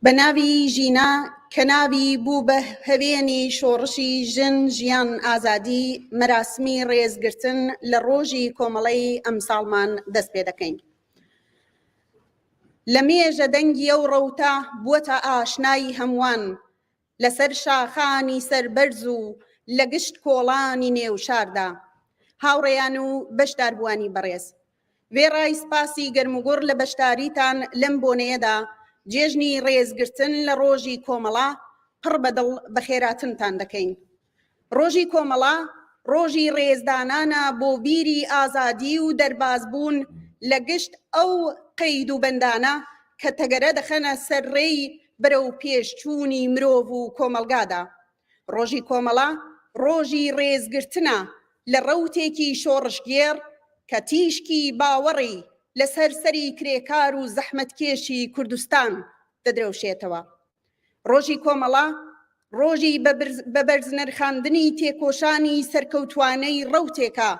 بناوی ژینا کناوی بوو بە هەوێنی شۆڕشی ژن ژیان ئازادی مەراسمی ڕێزگرتن لە ڕۆژی کۆمەڵەی ئەمساڵمان دەست پێ دەکەین. لە مێژە دەنگی ئەو ڕەوتە بووەتە ئاشنایی هەمووان لەسەر شاخانی سەربەرز و لە گشت کۆڵانی نێوشاردا هاوڕێیان و بەشداربووانی بەڕێز. وێڕای سپاسی گەرموگوڕ لە بەشداریتان لەم بۆنەیەدا جێژنی ڕێزگرتن لە ڕۆژی کۆمەڵا پڕ بەدڵ بەخێراتنتان دەکەین. ڕۆژی کۆمەڵا ڕۆژی ڕێزدانانە بۆ بیری ئازادی و دەربازبوون لە گشت ئەو قەید و بەندانە کە تەگەرە دەخەنە سەرڕێی بەرەو پێشچوونی مرۆڤ و کۆمەلگادا. ڕۆژی کۆمەڵا ڕۆژی ڕێزگرتنە لە ڕەوتێکی شۆڕشگێر کە تیشکی باوەڕی لەسەر سەری کرێکار و زەحمەتکێشی کوردستان دەدرەوشێتەوە. ڕۆژی کۆمەڵا ڕۆژی بە بەرزنرخاندنی تێکۆشانی سەرکەوتوانەی ڕەوتێکە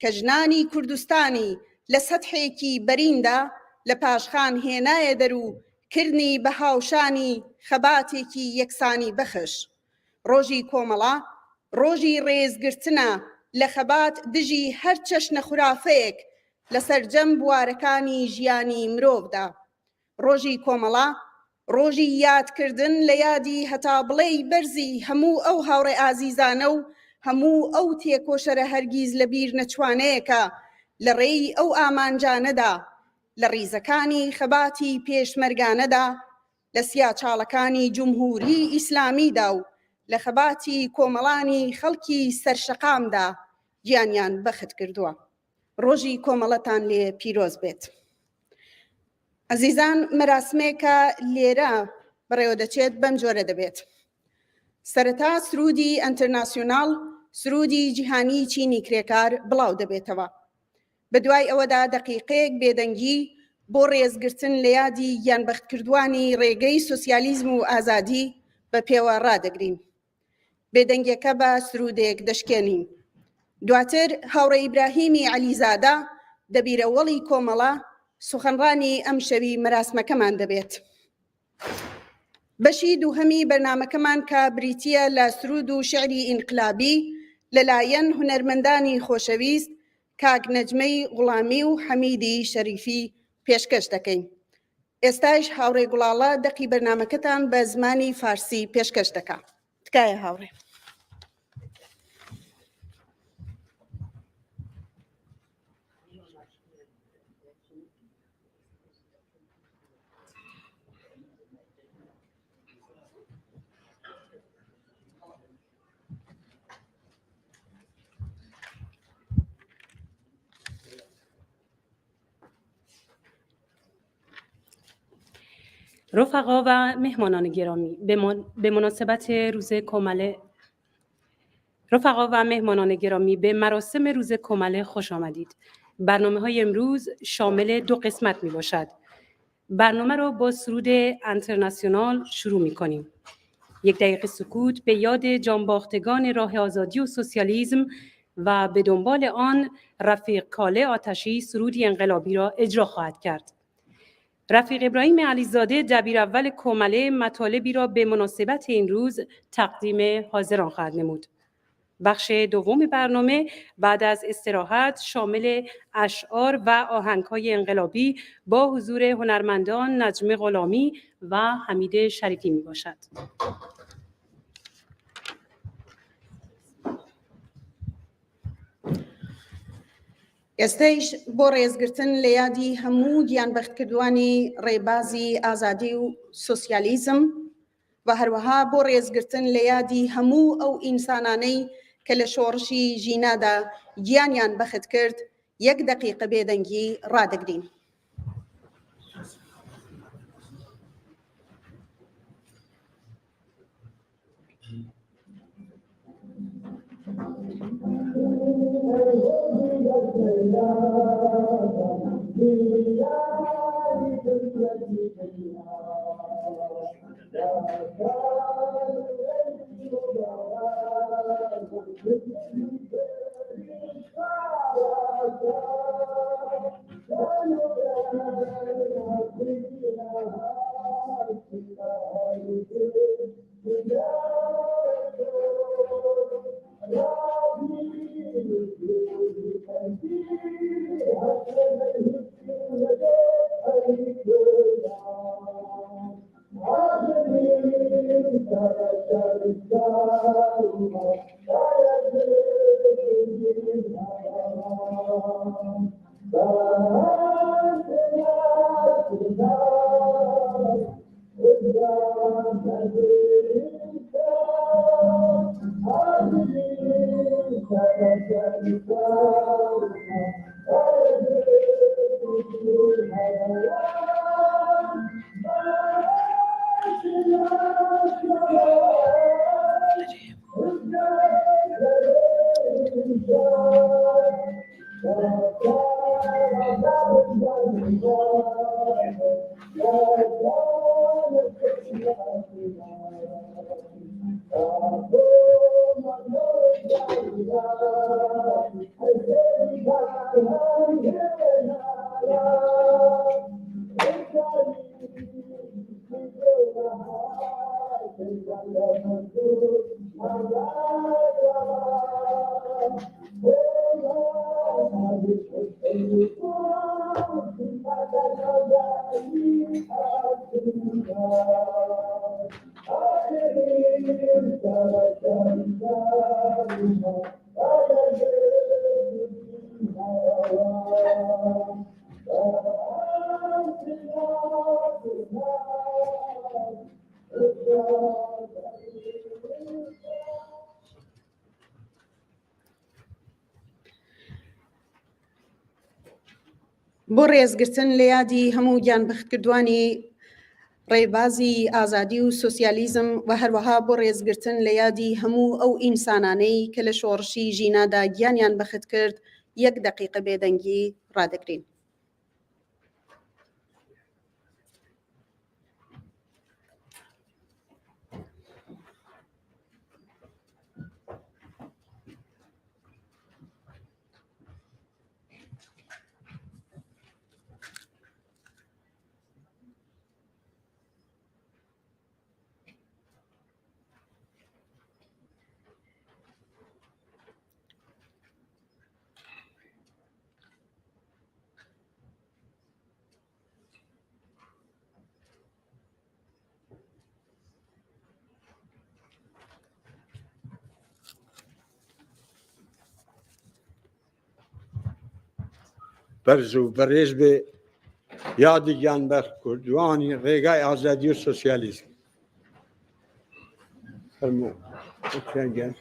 کە ژنانی کوردستانی لە سەتحێکی بەریندا لە پاشخان هێنایە دەرو کردنی بە هاوشانی خەباتێکی یەکسانی بەخش. ڕۆژی کۆمەڵا ڕۆژی ڕێزگرتنە لە خەبات دژی هەر چەشنە خوراافەیەک لە سەرجەم بوارەکانی ژیانی مرۆڤدا. ڕۆژی کۆمەڵا ڕۆژی یادکردن لە یادی هەتا بڵێی بەرزی هەموو ئەو هاوڕێ ئازیزانە و هەموو ئەو تێکۆشەرە هەرگیز لە بیر نەچوانەیەکە لە ڕێی ئەو ئامانجانەدا لە ڕیزەکانی خەباتی پێشمەرگانەدا لە سیاچاڵەکانی جومهوری ئیسلامیدا و لە خەباتی کۆمەڵانی خەڵکی سەرشەقامدا گیانیان بەخت کردووە. ڕۆژی کۆمەڵەتان لێ پیرۆز بێت. عەزیزان، مەراسمێکە لێرە بەڕێوە دەچێت بەم جۆرە دەبێت. سەرەتا سرودی ئەنتەرناسیۆناڵ، سرودی جیهانی چینی کرێکار بڵاو دەبێتەوە. بە دوای ئەوەدا دەقیقەیەک بێدەنگی بۆ ڕێزگرتن لە یادی گیانبەختکردوانی ڕێگەی سۆسیالیزم و ئازادی بە پێوە ڕادەگرین. بێدەنگیەکە بە سرودێک دەشکێنین. دواتر هاوڕێ ئیبراهیمی عەلیزادە دەبیرەوەڵی کۆمەڵا سوخەنڕانی ئەم شەوی مەراسمەکەمان دەبێت. بەشی دووهەمی بەرنامەکەمان کە بریتیە لە سرود و شعری ئینقلابی لەلایەن هونەرمەندانی خۆشەویست کاک نەجمەی غوڵامی و حەمیدی شەریفی پێشکەش دەکەین. ئێستاش هاوڕێ گوڵاڵە دەقی بەرنامەکەتان بە زمانی فارسی پێشکەش دەکا. تکایە هاوڕێ. رفقا و مهمانان گرامی، به مناسبت روز کۆمەڵە به مراسم روز کۆمەڵە خوش آمدید. برنامه‌های امروز شامل 2 قسمت میباشد. برنامه را با سرود انترناسیونال شروع می‌کنیم. 1 دقیقه سکوت به یاد جانباختگان راه آزادی و سوسیالیسم و به دنبال آن رفیق کاله آتشی سرودی انقلابی را اجرا خواهد کرد. رفیق ابراهیم علیزاده دبیراول کۆمەڵە مطالبی را به مناسبت این روز تقدیم حاضران خواهد نمود. بخش دوم برنامه بعد از استراحت شامل اشعار و آهنگ‌های انقلابی با حضور هنرمندان نجمه غلامی و حمید شریفی می باشد. ئێستەیش بۆ ڕێزگرتن لە یادی هەموو گیانبەختکردوانی ڕێبازی ئازادی و سۆسیالیزم و هەروەها بۆ ڕێزگرتن لە یادی هەموو ئەو ئینسانانەی کە لە شۆڕشی ژینادا گیانیان بەخت کرد 1 دقیقە بێدەنگی ڕادەگرین. بۆ ڕێزگرتن لە یادی هەموو گیانبەختکردوانی ڕێبازی ئازادی و سۆسیالیزم و هەروەها بۆ ڕێزگرتن لە یادی هەموو ئەو ئینسانانەی کە لە شۆڕشی ژینادا گیانیان بەخت کرد 1 دقیقە بێدەنگی ڕادەگرین. بەرز و بەڕێز بێ یادی گیانبەخت کردوانی ڕێگای ئازادی و سۆسیالیزم. فەرموو گیان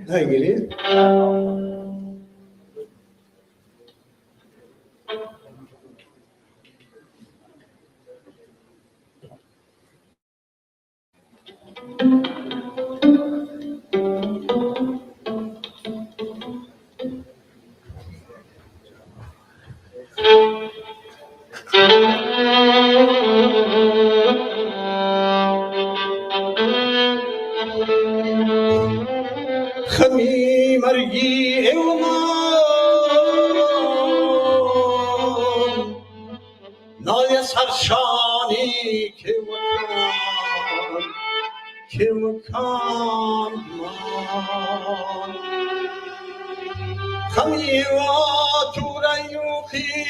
نگیرید خمی مرگی اومان نای سرشانی که مکان مان خمی و تو ریوخی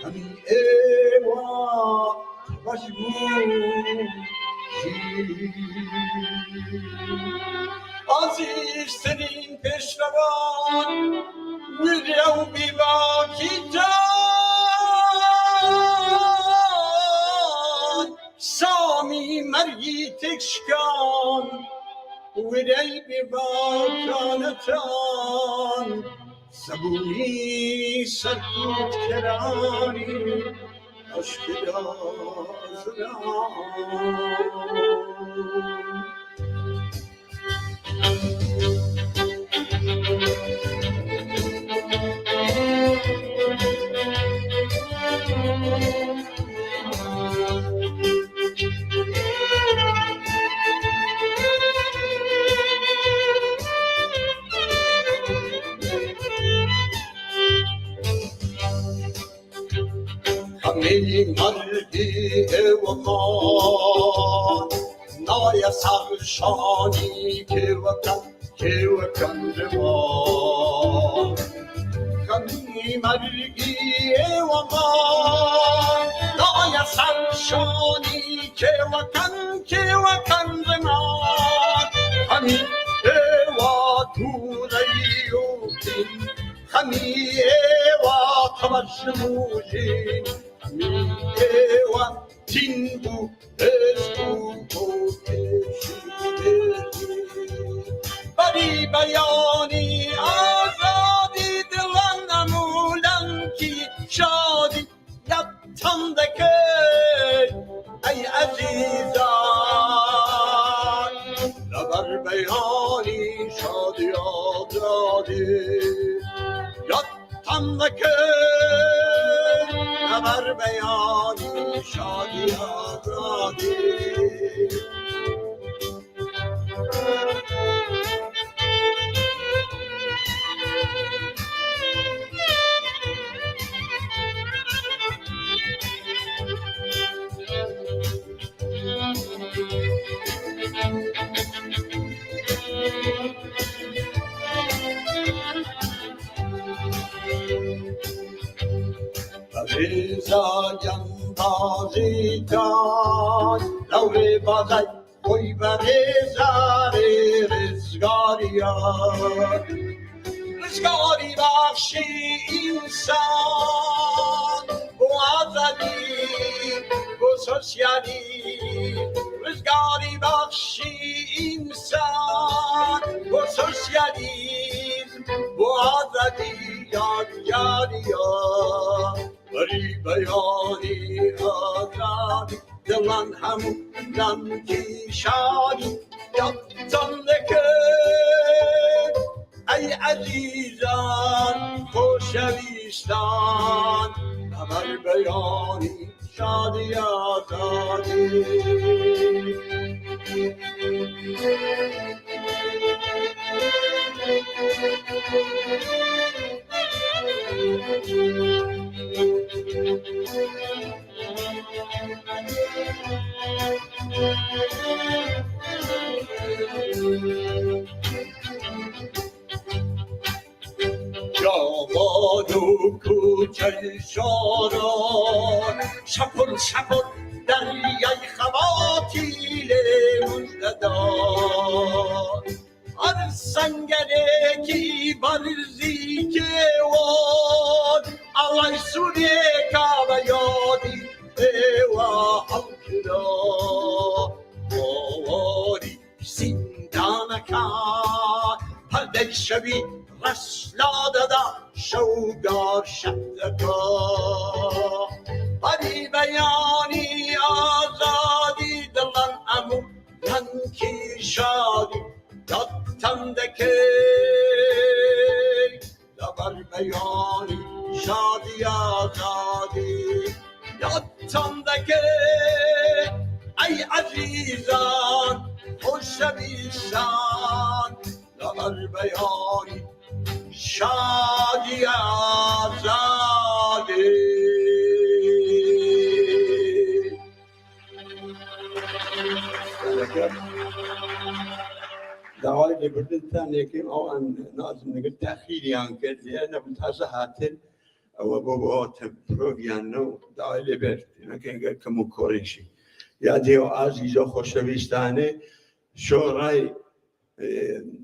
خمی ایوا مجبور عزیزترین پیشروان ویدیو بیواکی جان سامی مرگی تکشکان ویدیو بیواکانتان زبونی سرکوت کرانی عشق دازران خمی مرگی اومان نای سرشانی که وکن روان خمی مرگی اومان نای سرشانی که وکن روان خمی ایوا تو ریوتین خمی ایوا تبشموشین ایوا تینبو اسبو بری بیانی آزادی دلان نمولن کی شادی یادتان دکر ای عزیزان لبر بیانی شادی آزادی یادتان دکر لبر بیانی شادی آزادی بریزایم بازی داد لور بازی کوی بریزار رزگاری بخشی انسان با آزادی با سوسیالی رزگاری بخشی انسان با سوسیالیسم با آزادی یادگاری بری بیانی آزادی دلان همونم کی شادی یادتان نکرد ای عزیزان خوشویستان خبر بیانی شادی آزادی جواد و کوچه شاران شپل دریای خواتیل مجددان سنگرکی برزی که واد آوای سوری کابا یادی ایوا حکرا واری سندانکا پرده شبی رسلا دادا شوگار شدکا بری بیانی آزادی دلن امو لنکی شادی یادتم دکی دبر بیانی شادی آزادی یادتم دکی ای عزیزان خوش بیشان دبر بیانی شادی آزادی دعای لبردن یکیم او ان نازم نقول تأخيري عن كده لأن بتحصل هاتل أو بابات پروگیانو دعای لبرد نکن کمو کورشی یا دیو عزیزا خوشویستانه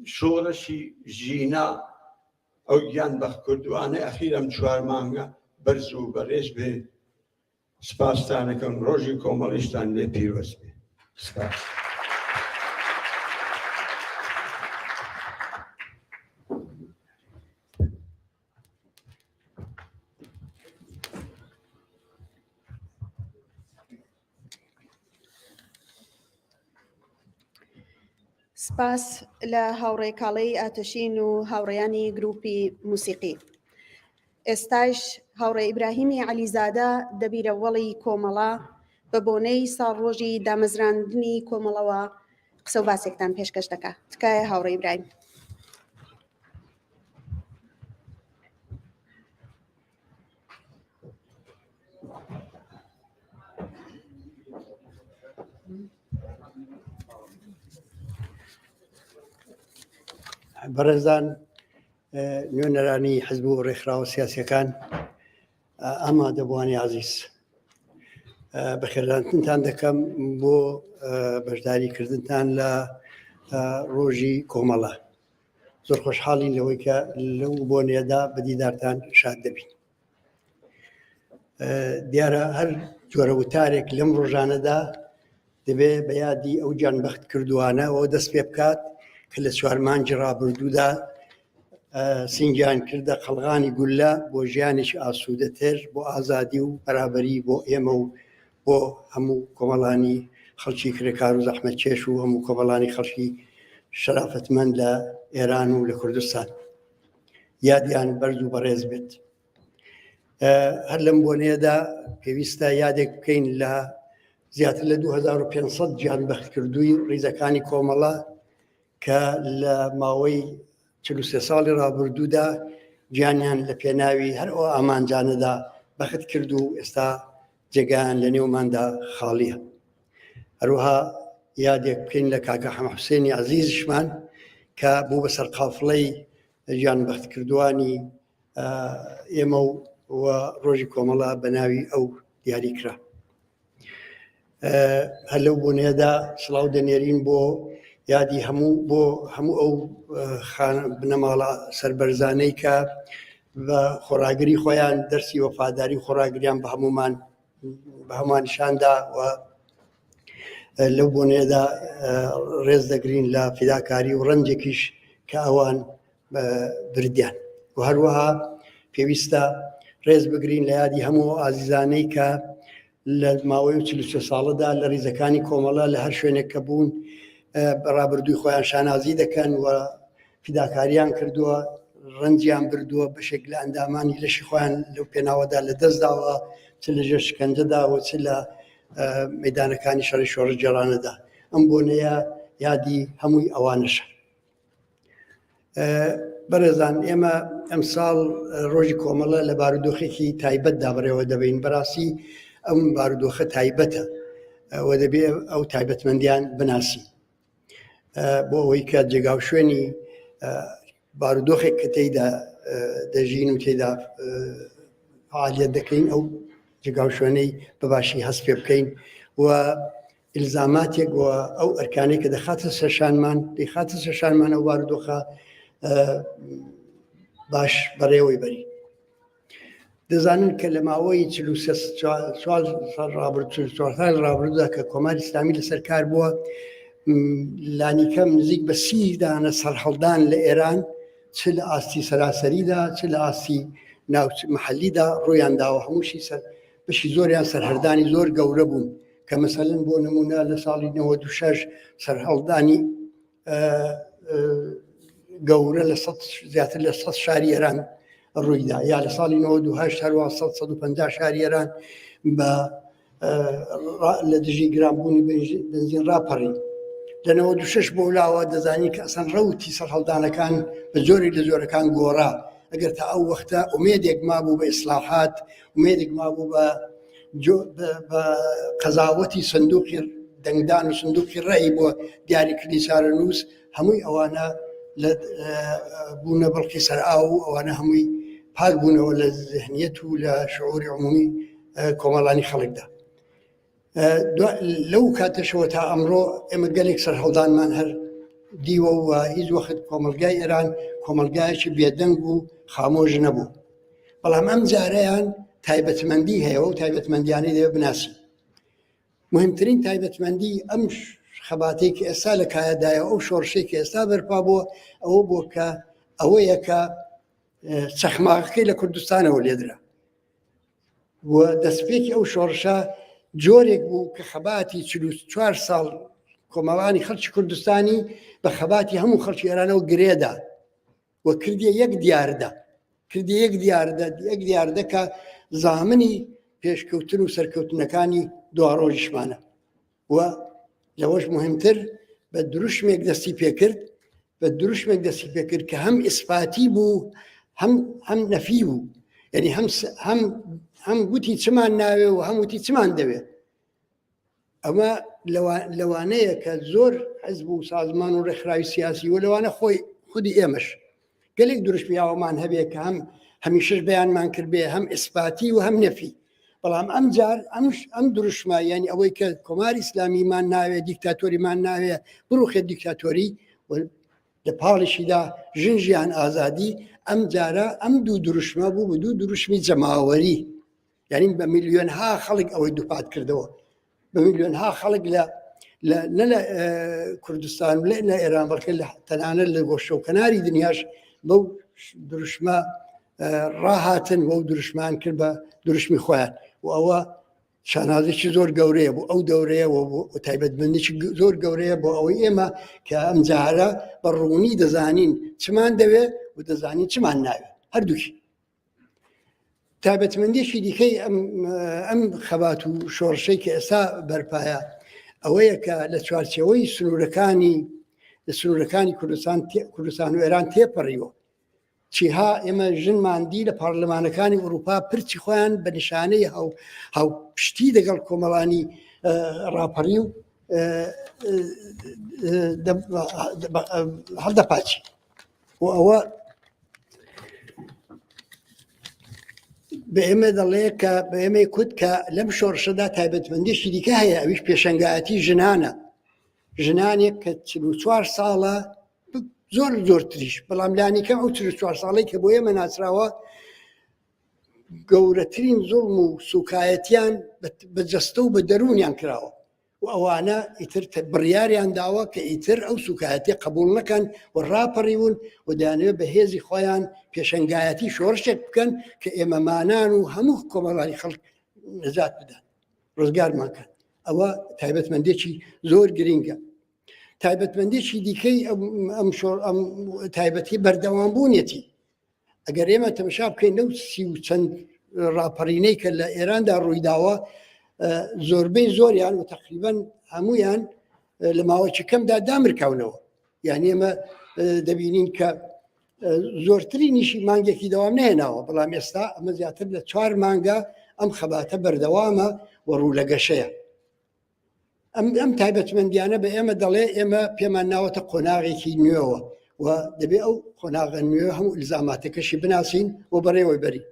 شورشی جینا او گیان بخ کردوانه اخیرم چوار مانگا برزو برش به سپاسدانه کن روزی کومالیستان لی پیروز به سپاس سپاس لە هاوڕێکاڵەی ئاتەشین و هاوڕێیانی گروپی موسیقی. ئێستاش هاوڕێ ئیبراهیمی عەلیزادە دەبیرەوەڵی کۆمەڵا بە بۆنەی ساڵڕۆژی دامەزراندنی کۆمەڵەوە قسە و باسێکتان پێشکەش دەکات. تکایە هاوڕێ ئیبراهیم. بەڕێزان نوێنەرانی حزب و ڕێکخراوە سیاسیەکان ئامادەبوانی عەزیز بەخێرهاتنتان دەکەم بۆ بەشداریکردنتان لە ڕۆژی کۆمەڵە. زۆر خۆشحاڵین لەوەی کە لەو بۆنێدا بە دیدارتان شاد دەبین. دیارە هەر جۆرە وتارێک لەم ڕۆژانەدا دەبێ بە یادی ئەو گیانبەخت کردووانە ئەوە دەست پێ بکات کە لە چوارمانجی ڕابردوودا سینگیان کردە قەڵغانی گولە بۆ ژیانێکی ئاسوودەتر بۆ ئازادی و بەرابەری بۆ ئێمە و بۆ هەموو کۆمەڵانی خەڵکی کرێکار و زەحمەتکێش و هەموو کۆمەڵانی خەڵکی شەرافەتمەند لە ئێران و لە کوردستان یادیان بەرز و بەڕێز بێت. هەر لەم بۆنەیەدا پێویستە یادێک بکەین لە زیاتر لە 2500 گیانبەخت کردووی ڕیزەکانی کۆمەڵە کە لە ماوەی 43 ساڵی ڕابردوودا گیانیان لە پێناوی هەر ئەو ئامانجانەدا بەخت کرد و ئێستا جێگایان لە نێوماندا خاڵیە. هەروەها یادێک بکەین لە کاکە حەمەحوسێنی عەزیزشمان کە بوو بەسەر قافڵەی گیانبەخت کردوانی ئێمە و ڕۆژی کۆمەڵە بە ناوی ئەو دیاری کرا. هەر لەو بۆنێدا سڵاو دەنێرین بۆ یادی هەموو ئەو بنەماڵە سەربەرزانەی کە بە خۆراگری خۆیان دەرسی وەفاداری خۆراگریان بە هەمومانشاندا و لەو بۆنێدا ڕێز دەگرین لە فیداکاری و ڕەنجێکیش کە ئەوان بردیان. و هەروەها پێویستە ڕێز بگرین لە یادی هەموو ئازیزانەی کە لە ماوەی 43 ساڵەدا لە ڕیزەکانی کۆمەڵە لە هەر شوێنێک کە بوون بەڕابردووی خۆیان شانازی دەکەن و فیداکاریان کردووە ڕەنجیان بردووە بەشێک لە ئەندامانی لەشی خۆیان لەو پێناوەدا لە دەستداوە چ لە ژێر شکنجەداوە چ لە مەیدانەکانی شەڕی شۆڕش جێڕانەدا. ئەم بۆنەیە یادی هەمووی ئەوانەشە. بەڕێزان ئێمە ئەمساڵ ڕۆژی کۆمەڵە لە بارودۆخێکی تایبەتدا بەڕێوە دەبین. بەڕاستی ئەم بارودۆخە تایبەتە و دەبێ ئەو تایبەتمەندیان بناسین بۆ ئەوەی کە جێگاو شوێنی بارودۆخێک کە تێیدا دەژین و تێیدا فعالیت دەکەین ئەو جێگاو شوێنەی بەباشی هەست پێ بکەین و ئیلزاماتێک وە ئەو ئەرکانەی کە دەخاتە سەرشانمان ئەو بارودۆخە باش بەڕێوەی بەری. دەزانن کە لە ماوەی 44 ساڵ ڕابردوودا کە کۆماری ئیسلامی لەسەر کار بووە، لانیکەم نزیک بە 30 دانە سەرهەڵدان لە ئێران چ لە ئاستی سەراسەریدا چ لە ئاستی محەلیدا ڕۆیان داوە، هەمووشی بەشی زۆریان سەرهەردانی زۆر گەورە بوون کە مەسەلەن بۆ نمونە لە ساڵی 96 سەرهەڵدانی گەورە لە زیاتر لە 100 شاری ئێران ڕوویدا، یا لە ساڵی 98 هەروە 150 شاری ئێران لە دژی گرانبوونی بنزین ڕاپەڕی. لە 96 بۆ لاوە دەزانی کە ئەسەن ڕەوتی سەرهەڵدانەکان بە جۆری لە جۆرەکان گۆڕا. ئەگەر تا ئەو وەختە ئومێدێک مابوو بە ئیسلاحات، ئومێدێک مابوو بە قەزاوەتی سندوقی دەنگدان و سندوقی ڕێی بۆ دیاریکردنی چارەنووس، هەمووی ئەوانە بوونە بەڵقی سەرئاو و ئەوانە هەمووی پاک بوونەوە لە ذهنیەت و لە شعوری عمومی کۆمەڵانی خەڵکدا. لەو کاتەشەوە تا ئەمڕۆ ئێمە گەلێک سەرهەڵدانمان هەر دیوە و هیچ وەخت کۆمەلگای ئێران کۆمەلگایەکی بێدەنگ و خامۆژ نەبوو. بەڵام ئەم جارەیان تایبەتمەندی هەیە و تایبەتمەندیانەی دەوێت بناسی. مهمترین تایبەتمەندی ئەم خەباتەی کە ئێستا لە کایەدایە ئەو شۆڕشەی کە ئێستا بەرپا بووە ئەوە بۆ کە ئەوەیە کە چەخماقەکەی لە کوردستانەوە لێدرا و دەستپێکی ئەو شۆڕشە جۆرێک بوو کە خەباتی 44 ساڵ کۆمەڵانی خەڵکی کوردستانی بە خەباتی هەموو خەڵکی ئێرانەوە گرێدا و کردیە یەک دیاردە کە زامنی پێشکەوتن و سەرکەوتنەکانی دواڕۆژیشمانە و لەوەش مهمتر بە دروشمێک دەستی پێکرد کە هەم ئیسپاتی بوو هەم نەفی بوو، یعنی هەم گوتی چمان ناوێ و هەم وتی چمان دەوێت. ئەمە لەوانەیە کە زۆر حزب و سازمان و ڕێکخراوی سیاسی و لەوانە خۆی خودی ئێمەش گەلێک دروشمیاوەمان هەبێ کە هەمیشەش بەیانمان کردبێ هەم ئیسپاتی و هەم نەفی. بەڵام ئەم جار ئەم دروشمە یعنی ئەوەی کە کۆماری ئیسلامیمان ناوێ دیکتاتۆریمان ناوێ بڕوخێت دیکتاتۆری لە پاڵیشیدا ژنجیان ئازادی، ئەم جارە ئەم دوو دروشمە بوو بە دوو دروشمی جەماوەری، یعنی بە میلیۆنها خەڵک ئەوەی دووپات کردەوە، بە میلیۆنها خەڵک نە لە کوردستان و لە ئێران بەڵکە تەنانەت لە گۆشە و کەناری دنیاش بەو دروشمە ڕاهاتن و دروشمان کرد بە دروشمی خۆیان و ئەوە شانازێکی زۆر گەورەیە بۆ ئەو دەورەیە و تایبەتمەندێکی زۆر گەورەیە بۆ ئەوەی ئێمە کە ئەم جارە بە ڕوونی دەزانین چمان دەوێ و دەزانین چمان ناوێ هەردووکی. تایبەتمەندێکی دیکەی ئەم خەبات و شۆڕشەی کە ئێستا بەرپایە ئەوەیە کە لە چوارچەوەی سنوورەکانی کوردستان و ئێران تێپەڕیوە. چیها ئێمە ژنماندی لە پارلەمانەکانی ئەوروپا پرچی خۆیان بە نیشانەی هاوپشتی دەگەڵ کۆمەڵانی ڕاپەڕی و هەڵدەپاچی و ئەوە بە ئێمە دەڵێ کە بە ئێمە کوت کە لەم شۆڕشەدا تایبەتمەندیشی دیکە هەیە، ئەویش پێشەنگایەتی ژنانێک کە 44 ساڵە زۆر تریش، بەڵام لانیکەم ئەو 44 ساڵی کە بۆ ئێمە ناسراوە گەورەترین زوڵم و سوکایەتیان بە جەستە و بە دەرونیان کراوە و ئەوانە ئیتر بڕیاریان داوە کە ئیتر ئەو سوکایەتی قبول نەکەن و ڕاپەڕیون و دەیانەوێت بە هێزی خۆیان پێشەنگایەتی شۆڕشێک بکەن کە ئێمەمانان و هەموو کۆمەڵانی خەڵک نەجات بدەن، ڕزگارمان کەن. ئەوە تایبەتمەندێکی زۆر گرینگە. تایبەتمەندێکی دیکەی ئەم تایبەتی بەردەوامبوونێتی. ئەگەر ئێمە تەماشا بکەین لەو 30 و چەند ڕاپەڕینەی کە لە ئێراندا ڕوویداوە، زۆربەی زۆریان و تقریبەن هەمویان لە ماوەیەکی کەمدا دامرکاونەوە. یعنی ئێمە دەبینین کە زۆرترینیشی مانگێکی دەوام نهێناوە، بەڵام ئێستا ئەمە زیاتر لە 4 مانگە ئەم خەباتە بەردەوامە و ڕوو لە گەشەیە. ئەم تایبەتمەندیانە بە ئێمە دەڵێ ئێمە پێمان ناوەتە قۆناغێکی نوێەوە و دەبێ ئەو قۆناغە نوێ هەموو ئیلزاماتەکەشی بناسین و بەڕێوەی بەری.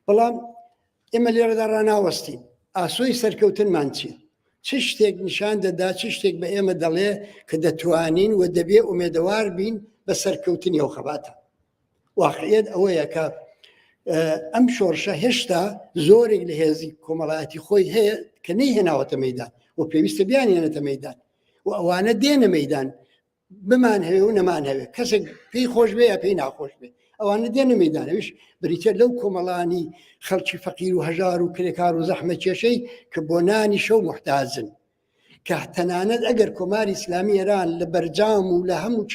بەڵام ئێمە لێرەدا ڕناوەستین ئاسۆی سەرکەوتنمان چییە؟ چ شتێک نیشان دەدا چ شتێک بە ئێمە دەڵێ کە دەتوانین و دەبێ ئومێدەوار بین بە سەرکەوتنی ئەو خەباتە. واقعیت ئەوەیە کە ئەم شۆڕشە هێشتا زۆرێک لە هێزی کۆمەڵایەتی خۆی هەیە کە نەیهێناوەتە مەیدان و پێویستە بیانێنێتە مەیدان و ئەوانە دێنە مەیدان بمان هەوێ و نەمان هەوێ کەسێک پێی خۆش بێ یا پێی ناخۆش بێ ئەوانە دێنە مەیدانەویش بریتە لەو کۆمەڵانی خەڵکی فەقیر و هەژار و کرێکار و زەحمە کێشەی کە بۆ نانی شەو محتاجن کە تەنانەت ئەگەر کۆماری ئیسلامی ئێران لە بەرجام و لە هەموو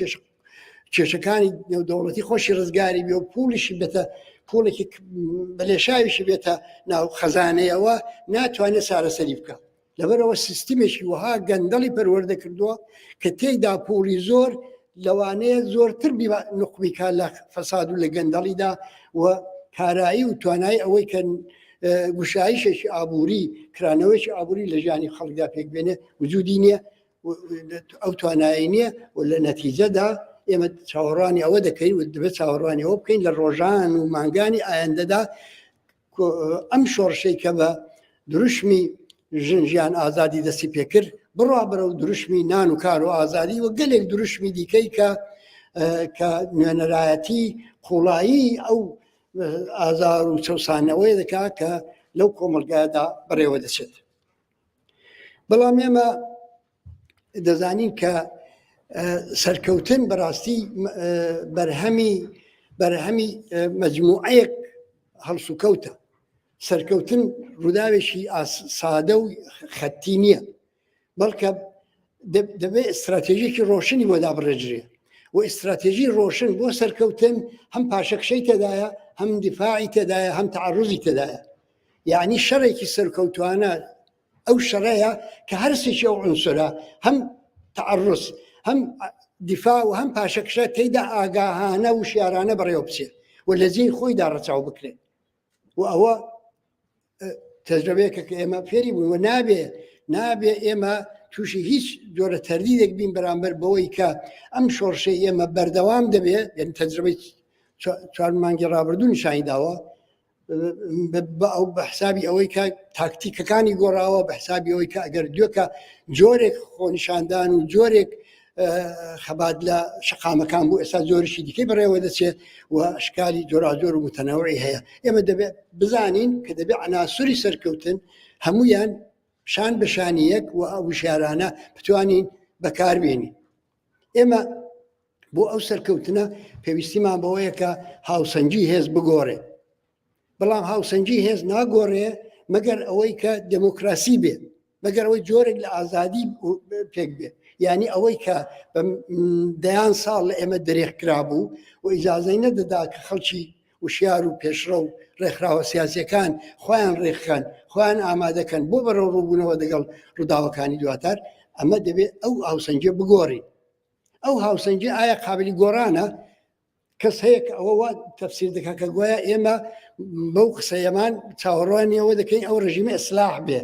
کێشەکانی نێودەوڵەتی خۆشی ڕزگاری بێ و پوڵیشی بێتە پوڵێکی بەلێشاویشی بێتە ناو خەزانەیەوە ناتوانێت سارەسەری بکە لەبەرەوە سیستمێکی وها گەندەڵی پەروەردە کردووە کە تێیدا پوڵی زۆر لەوانەیە زۆرتر نقمیکا لە فەساد و لە گەندەڵیدا و کارایی و توانایی ئەوەی کە گوشایشێکی ئابووری کرانەوەیکی ئابووری لە ژیانی خەڵکدا پێکبێنێ وجودی نییە ئەو توانایی نییە و لە نەتیجەدا ئێمە چاوەڕوانی ئەوە دەکەین و دەبێت چاوەڕوانی ئەوە بکەین لە ڕۆژان و مانگانی ئایندەدا ئەم شۆڕشەی کە بە دروشمی ژیان ئازادی دەستی پێکرد بڕوا بەرە و دروشمی نان و کار و ئازادی و گەلێک دروشمی دیکەی کە نوێنەرایەتی قوڵایی ئەو ئازار و چەسانەوەی دەکا کە لەو کۆمەلگادا بەڕێوە دەچێت. بەڵام ئێمە دەزانین کە سەرکەوتن بەڕاستی بەرهەمی مەجموعەیەک هەڵسوکەوتە. سەرکەوتن ڕووداوێکی سادە و خەتی نییە بەڵکە دەبێت ئستراتێژیەکی ڕۆشنی بۆ دابڕێژرێ و ئستراتێژی ڕۆشن بۆ سەرکەوتن هەم پاشەکشەی تێدایە هەم دیفاعی تێدایە هەم تعەڕوزی تێدایە یعنی شەڕێکی سەرکەوتوانە ئەو شەڕەیە کە هەرسێکی ئەو عنسرە هەم تعەڕوز هەم دیفاع و هەم پاشەکشە تێیدا ئاگاهانە و شیارانە بەڕێوە بچێ و لە زین خۆیدا ڕەچاو بکرێت و ئەوە تەجربەیەکە کە ئێمە فێری بوون و نابێ ئێمە تووشی هیچ جۆرە تەردیدێک بین بەرامبەر بەوەی کە ئەم شۆڕشەی ئێمە بەردەوام دەبێت یعنی تەجربەی 4 مانگی ڕابردوو نیشانی داوە بە حسابی ئەوەی کە تاکتیکەکانی گۆڕاوە بە حسابی ئەوەی کە ئەگەر دوێکە جۆرێک خۆنیشاندان و جۆرێک خەبات لە شەقامەکان بوو ئێستا زۆریشی دیکەی بەڕێوە دەچێت و شکالی جۆراجۆر و متەنەوعی هەیە ئێمە دەبێت بزانین کە دەبێت عناسوری سەرکەوتن هەمویان شان بەشانیەک و ئەو شارانە بتوانین بەکاربێنین. ئێمە بۆ ئەو سەرکەوتنە پێویستیمان بەوەیە کە هاوسەنگی هێز بگۆڕێ بەڵام هاوسەنگی هێز ناگۆڕێ مەگەر ئەوەی کە دموکراسی بێ مەگەر ئەوەی جۆرێک لە ئازادی پێک بێ یعنی ئەوەی کە دەیان ساڵ لە ئێمە دەرێخکرا بوو و ئیجازەی نەدەدا کە خەڵکی وشیار و پێشڕە و ڕێکخراوە سیاسیەکان خۆیان ڕێکخەن خۆیان ئامادەکەن بۆ بەرەو ڕووبوونەوە لەگەڵ ڕووداوەکانی دواتر ئەمە دەبێت ئەو هاوسەنگیە بگۆڕی ئەو هاوسەنگی ئایا قابلی گۆڕانە کەس هەیە کە ئەوە تەفسیر دەکات کە گوایە ئێمە بەو قسەیەمان چاوەڕوانیەوە دەکەین ئەو ڕژیمە ئیسلاح بێ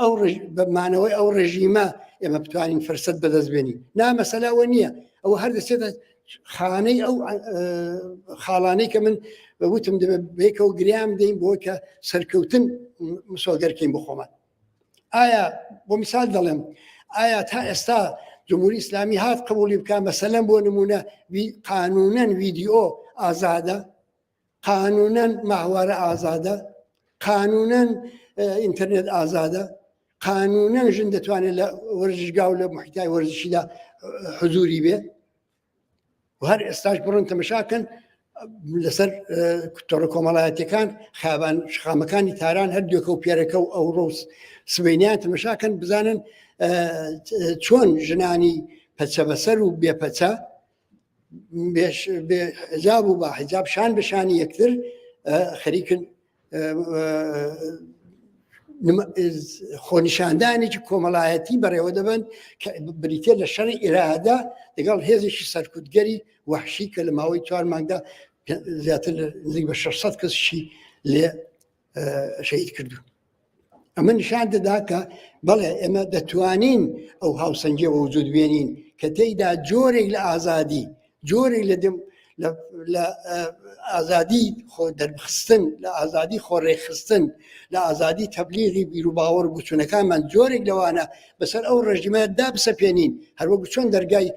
ئەو بەمانەوەی ئەو ڕژیمە ئێمە بتوانین فرسەت بەدەستبێنین مەسەلەوە نییە ئەوە هەر دەچێتە خانەی ئەو خاڵانەی کە من وتم دەبێت بێکەوە گریام دەین بۆ کە سەرکەوتن مسۆگەرکەین بۆ خۆمان. ئایا بۆ میسال دەڵێم ئایا تا ئێستا جمهوری ئیسلامی هات قبولی بکە مەسەلەن بۆ نمونە قانونەن ڤیدیۆ ئازادە قانونەن ماهوارە ئازادە قانونەن ئینتەرنێت ئازادە قانونەن ژن دەتوانێت لە وەرزشگا و لە محیتای وەرزشیدا حضوری بێ و هەر ئێستاش بڕۆن تەمەشاکەن لەسەر تۆڕە کۆمەڵایەتیەکان خیابان شەقامەکانی تاران هەردووکە و پێرەکە و ئەو ڕۆز سبەینیان تەمەشاکەن بزانن چۆن ژنانی پەچە بەسەر و بێپەچە حجاب و با حجاب شان بەشانی یەکتر خەریکن خۆنیشاندانێکی کۆمەڵایەتی بەڕێوە دەبن کە بریتێ لە شەڕی ئێرادا لەگەڵ هێزێکی سەرکوتگەری وەحشی کە لە ماوەی 4 مانگدا زیاتر نزیک بە 600 کەسشی لێ شەهید کردو. ئەمە نیشان دەدا کە بەڵێ ئێمە دەتوانین ئەو هاوسەنگیەوە وجود بێنین کە تێیدا جۆرێک لە ئازادی جۆرێک لە ئازادی خۆ دەربخستن، لە ئازادی خۆڕێخستن، لە ئازادی تەبلیغی بیر و باوەڕ بچوونەکانمان جۆرێک لەوانە بەسەر ئەو ڕژیمە دابسەپێنین، هەروەکو چۆن دەرگای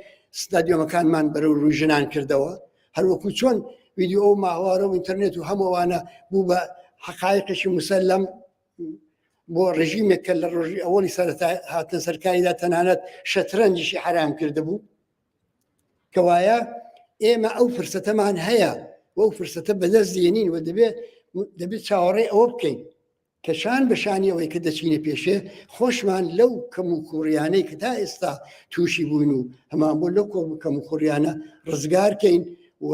ستادیۆمەکانمان بەرەو ڕووژنان کردەوە، هەروەکو چۆن ویدیۆ و ماوارە و ئینتەرنێت و هەمووانە بوو بە حقایقێکی مسەلەم بۆ ڕژیمێک کە لە ڕۆژی ئەوەی سەرەتا هاتنە سەرکاریدا تەنانەت شەترەنجیشی حرام کردهبوو، کەوایە ئێمە ئەو فرسەتەمان هەیە و ئەو فرسەتە بەدەست دێنین و دەبێت چاوەڕێ ئەوە بکەین کە شان بەشانی ئەوەی کە دەچینە پێشێ خۆشمان لەو کەم و کوڕیانەی کە تا ئێستا تووشی بوون و هەمان بۆ لەو کەم و کوڕیانە ڕزگارکەین و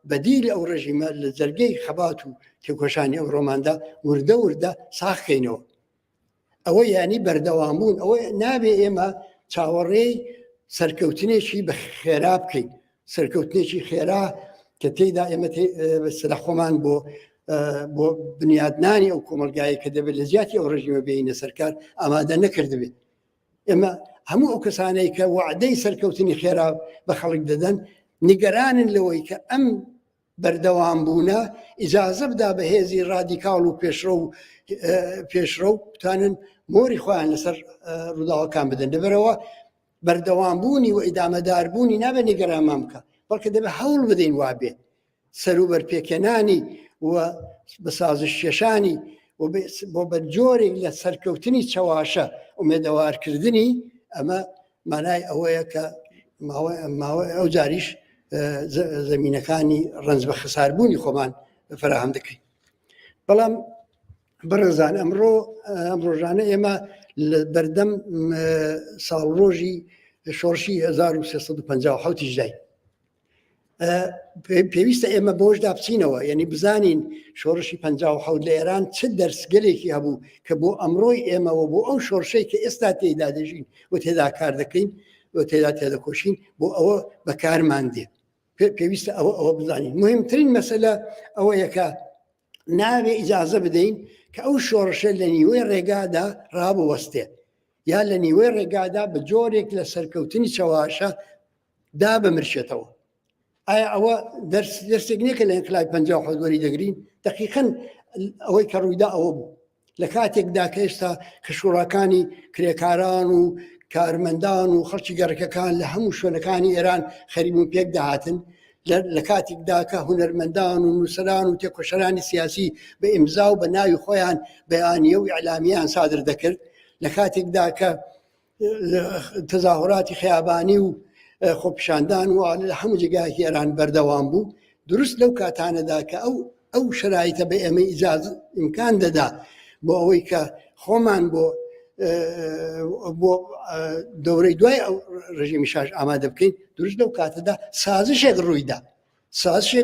بەدیلی ئەو ڕژیمە لە جەرگەی خەبات و تێکۆشانی ئەو ڕۆماندا وردە وردە ساخکەینەوە. ئەوە یانی بەردەوامبوون، ئەوە نابێ ئێمە چاوەڕێی سەرکەوتنێکی بە خێرا بکەین، سەرکەوتنێکی خێرا کە تێیدا ئێمە سەرە خۆمان بۆ بنیادنانی ئەو کۆمەلگایە کە دەبێت لە زیاتی ئەو ڕژیمە بینە سەرکار ئامادە نەکردبێت. ئێمە هەموو ئەو کەسانەی کە وعدەی سەرکەوتنی خێرا بە خەڵک دەدەن نیگەرانن لەوەی کە ئەم بەردەوام بوونە ئیجازە بدا بە هێزی ڕادیکاڵ و پێشڕە و بتوانن مۆری خۆیان لەسەر ڕووداوەکان بدەن. دەبەرەوە بەردەوامبوونی و ئیدامەداربوونی نابێت نیگەرانمان بکە، بەڵکە دەبێت هەوڵ بدەین وابێ سەروبەرپێکێنانی و بە سازشکێشانی بۆ بەرجۆرێک لە سەرکەوتنی چەواشە ئومێدەوارکردنی ئەمە مانای ئەوەیە کە ماوەی ئەو جاریش زەمینەکانی ڕنج بە خساربوونی خۆمان فراهم دەکەین. بەڵام بەڕێزان ئەم ڕۆژانە ئێمە لە بەردەم ساڵڕۆژی شۆڕشی 1357 دای پێویستە ئێمە بۆشدا بچینەوە، یعنی بزانین شۆڕشی 57 لە ئێران چ دەرسگەلێکی هەبوو کە بۆ ئەمڕۆی ئێمەوە بۆ ئەو شۆڕشەی کە ئێستا تێدا دەژین و تێدا کار دەکەین و تێدا تێدەکۆشین بۆ ئەوە بەکارمان دێ. پێویستە ئەوە بزانین. مهمترین مەسەلە ئەوەیە کە ناوێ ئیجازە بدەین کە ئەو شۆڕشە لە نیوەی ڕێگادا ڕابوەستێ یا لە نیوەی ڕێگادا بە جۆرێک لە سەرکەوتنی چەواشە دا بمرشێتەوە. ئایا ئەوە دەرسێک نییە کە لە ئینقلابی 57 وەری دەگرین؟ دەقیقەن ئەوەی کە ڕوویدا ئەوە بوو لە کاتێکدا کە ئێستا کە شوڕاکانی کرێکاران و کارمەندان و خەڵکی گەڕەکەکان لە هەموو شوێنەکانی ئێران خەریبوون پێک داهاتن، لە کاتێکدا کە هونەرمەندان و نووسەران و تێکۆشەرانی سیاسی بە ئیمزا و بە ناوی خۆیان بەیانیە و ئیعلامیان سادر دەکرد، لە کاتێکدا کە تەظاهوراتی خەیابانی و خۆپیشاندان و لە هەموو جێگایەکی ئێران بەردەوام بوو، دروست لەو کاتانەدا کە ئەو شرایطە بە ئێمە ئیجازە ئیمکان دەدا بۆ ئەوەی کە خۆمان بۆ دەورەی دوای ئەو ڕژیمی شاش ئامادە بکەین، دروست لەو کاتەدا سازشێک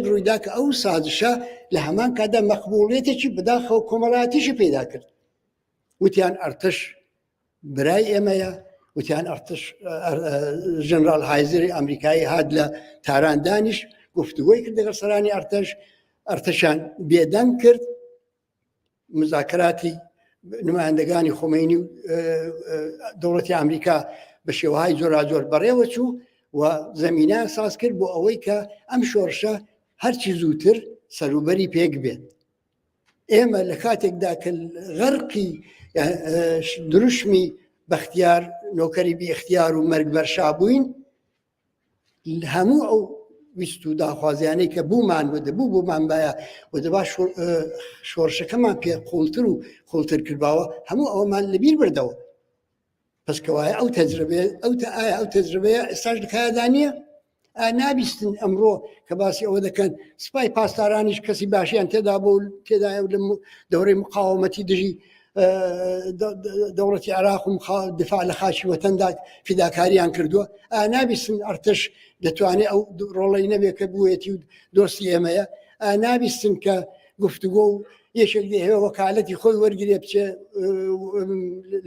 ڕوویدا کە ئەو سازشە لە هەمان کاتدا مەقبوڵێتێکی بەداخەوە کۆمەڵایەتیشی پێدا کرد. وتیان ئەرتش برای ئێمەیە، وتیان ئەرتش ژەنرال هایزری ئەمریکایی هات لە تاران دانیش گفتوگۆی کرد لەگەڵ سەرانی ئەرتشان بێدەنگ کرد، مزاکراتی نمایندەگانی خۆمەینی و دەوڵەتی ئەمریکا بە شێوەهای جۆراجۆر بەڕێوە چوو و زەمینە ساز کرد بۆ ئەوەی کە ئەم شۆڕشە هەرچی زووتر سەروبەری پێک بێت. ئێمە لە کاتێکدا کە غەرقی دروشمی بەختیار نۆکەری بی اختیار و مەرگ بەرشا بووین، هەموو ئەو ویست و داخوازیانەی کە بوومان بوومان باە و دەبا شۆڕشەکەمان پێ قوڵتر و قوڵتر کردباوە، هەموو ئەوەمان لەبیر بردەوە. پسکەوایە ئەو تەجربەیە ئێستاش لەکایەدا نییە؟ نابیستن ئەمڕۆ کە باسی ئەوە دەکەن سوپای پاسدارانیش کەسی باشیان تێدا بۆ تێدا لە دەورەی مقاومەتی دژی دەوڵەتی عێراق و دفاع لە خاچی وەتەندا فیداکاریان کردووە. نابیستن ئەرتش دەتوانێت ئەو ڕۆڵەی نەبێت کە بووێتی و دۆستی ئێمەیە. نابیستن کە گفتوگۆ و یەکێک دەهێ وەکالەتی خۆی وەرگێ بچێ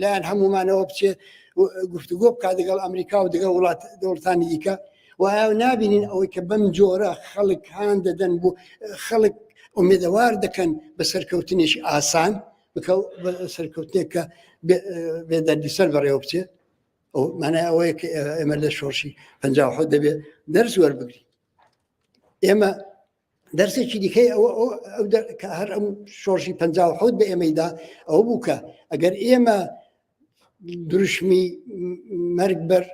لایەن هەمومانەوە بچێ گفتوگۆ بکات لەگەڵ ئەمریکا و دەگەڵ وڵات دەوڵەتانی دیکە. وایە نابینین ئەوەی کە بەم جۆرە خەڵک هاان دەدەن بۆ خەڵک ئومێدەوار دەکەن بە سەرکەوتنێکی ئاسان بە سەرکەوتنێک کە بێدەردی سەر بەڕێوە بچێ. مانای ئەوەیە کە ئێمە لە شۆڕشی 57 دەبێت دەرس وەربگری. ئێمە دەرسێکی دیکەی کە هەر ئەم شۆڕشی 57 بە ئێمەیدا ئەوە بوو کە ئەگەر ئێمە دروشمی مەرگ بەر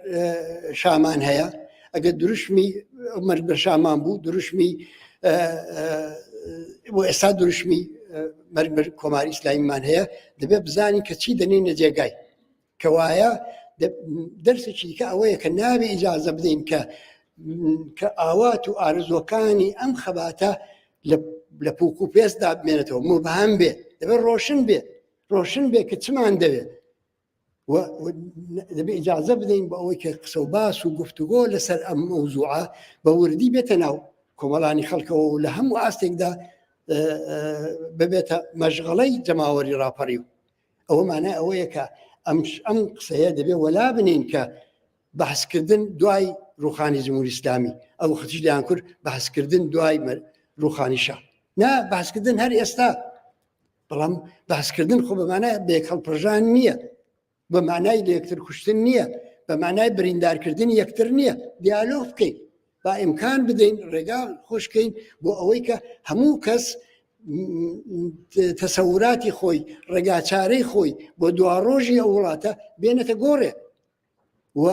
شامان هەیە، ئەگەر دروشمی مەرگ بەر شامان بوو، دروشمی بۆ ئێستا دروشمی مەرگ بەر کۆماری ئیسلامیمان هەیە، دەبێت بزانین کە چی دەنێنە جێگای کە وایە. دەرسێکی دیکە ئەوەیە کە نابێ ئیجازە بدەین کە ئاوات و ئارزوەکانی ئەم خەباتە لە پووک و پێستدا بمێنێتەوە، مبهەم بێ، دەبێت ڕۆشن بێ کە چمان دەوێت، دەبێت ئیجازە بدەین بە ئەوەی کە قسە و باس و گفتوگۆ لەسەر ئەم مەوزوعە بە وردی بێتە ناو کۆمەڵانی خەڵکەوە و لە هەموو ئاستێکدا ببێتە مەشغەڵەی جەماوەری ڕاپەڕی و ئەوە مانای ئەوەیە کە ئەم قسەیە دەبێت وەلا بنین کە بەحسکردن دوای ڕوخانی جمهوری ئیسلامی ئەو خەتیش دەیان کورد بەحسکردن دوای ڕوخانی شا نا بەحسکردن هەر ئێستا، بەڵام بەحسکردن خۆ بە مانای بێک هەڵپڕژان نییە، بە مانای لە یەکتر کوشتن نییە، بە مانای بریندارکردنی یەکتر نییە، دیالۆگ بکەین، با ئیمکان بدەین ڕێگا خۆشکەین بۆ ئەوەی کە هەموو کەس تەسەوراتی خۆی ڕێگاچارەی خۆی بۆ دواڕۆژی ئەو وڵاتە بێنێتە گۆڕێ و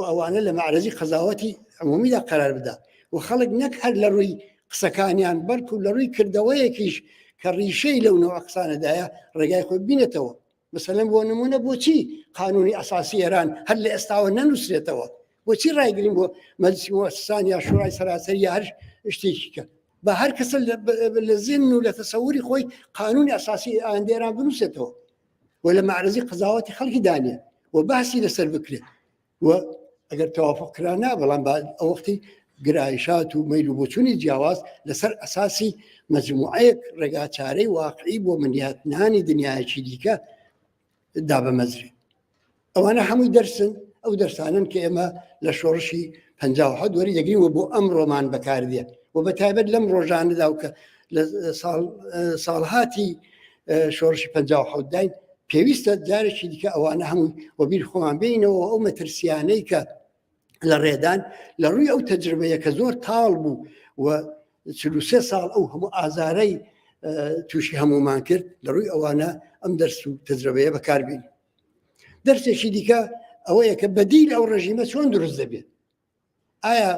ئەوانە لە معرەزی قەزاوەتی عمومیدا قەرار بدا و خەڵک نەک هەر لە ڕووی قسەکانیان بەڵکو لە ڕووی کردەوەیەکیش کە ڕیشەی لەونەوە قسانەدایە ڕێگای خۆی بینێتەوە. مەسەلەن بۆ نمونە بۆچی قانونی ئەساسی ئێران هەر لە ئێستاوە نەنووسرێتەوە، بۆچی ڕایگرین بۆ مەجلیسی مؤسسان یا شورای سەراسەری یا هەر شتێکی کە بە هەر کەسە لە زین و لە تەسەوری خۆی قانونی ئەساسی ئایندەی ئێران بنووسێتەوە و لە معرەزی قەزاوەتی خەڵکی دانێ و باسی لەسەر بکرێت و ئەگەر تەوافق کرا نا، بەڵام ئەو وەختی گرایشات و مەیل و بۆچوونی جیاواز لەسەر ئەساسی مەجموعەیەک ڕێگاچارەی واقعی بۆ منیاتنانی دنیایەکی دیکە دابەمەزرێت. ئەوانە هەمووی دەرسن، ئەو دەرسانن کە ئێمە لە شۆڕشی 57 وەری دەگرین و بۆ ئەم ڕۆمان بەکاردێت و بەتایبەت لەم ڕۆژانەدا و کە لە ساڵهاتی شۆڕشی 57 داین پێویستە جارێکی دیکە ئەوانە هەمووی وەبیر خۆمان بینەوە ئەو مەترسیانەی کە لە ڕێدان لە ڕووی ئەو تەجربەیە کە زۆر تاڵ بوو و 43 ساڵ ئەو هەموو ئازارەی تووشی هەمومان کرد، لە ڕووی ئەوانە ئەم دەرس و تەجربەیە بەکاربین. دەرسێکی دیکە ئەوەیە کە بەدیل ئەو ڕژیمە چۆن دروست دەبێت. ئایا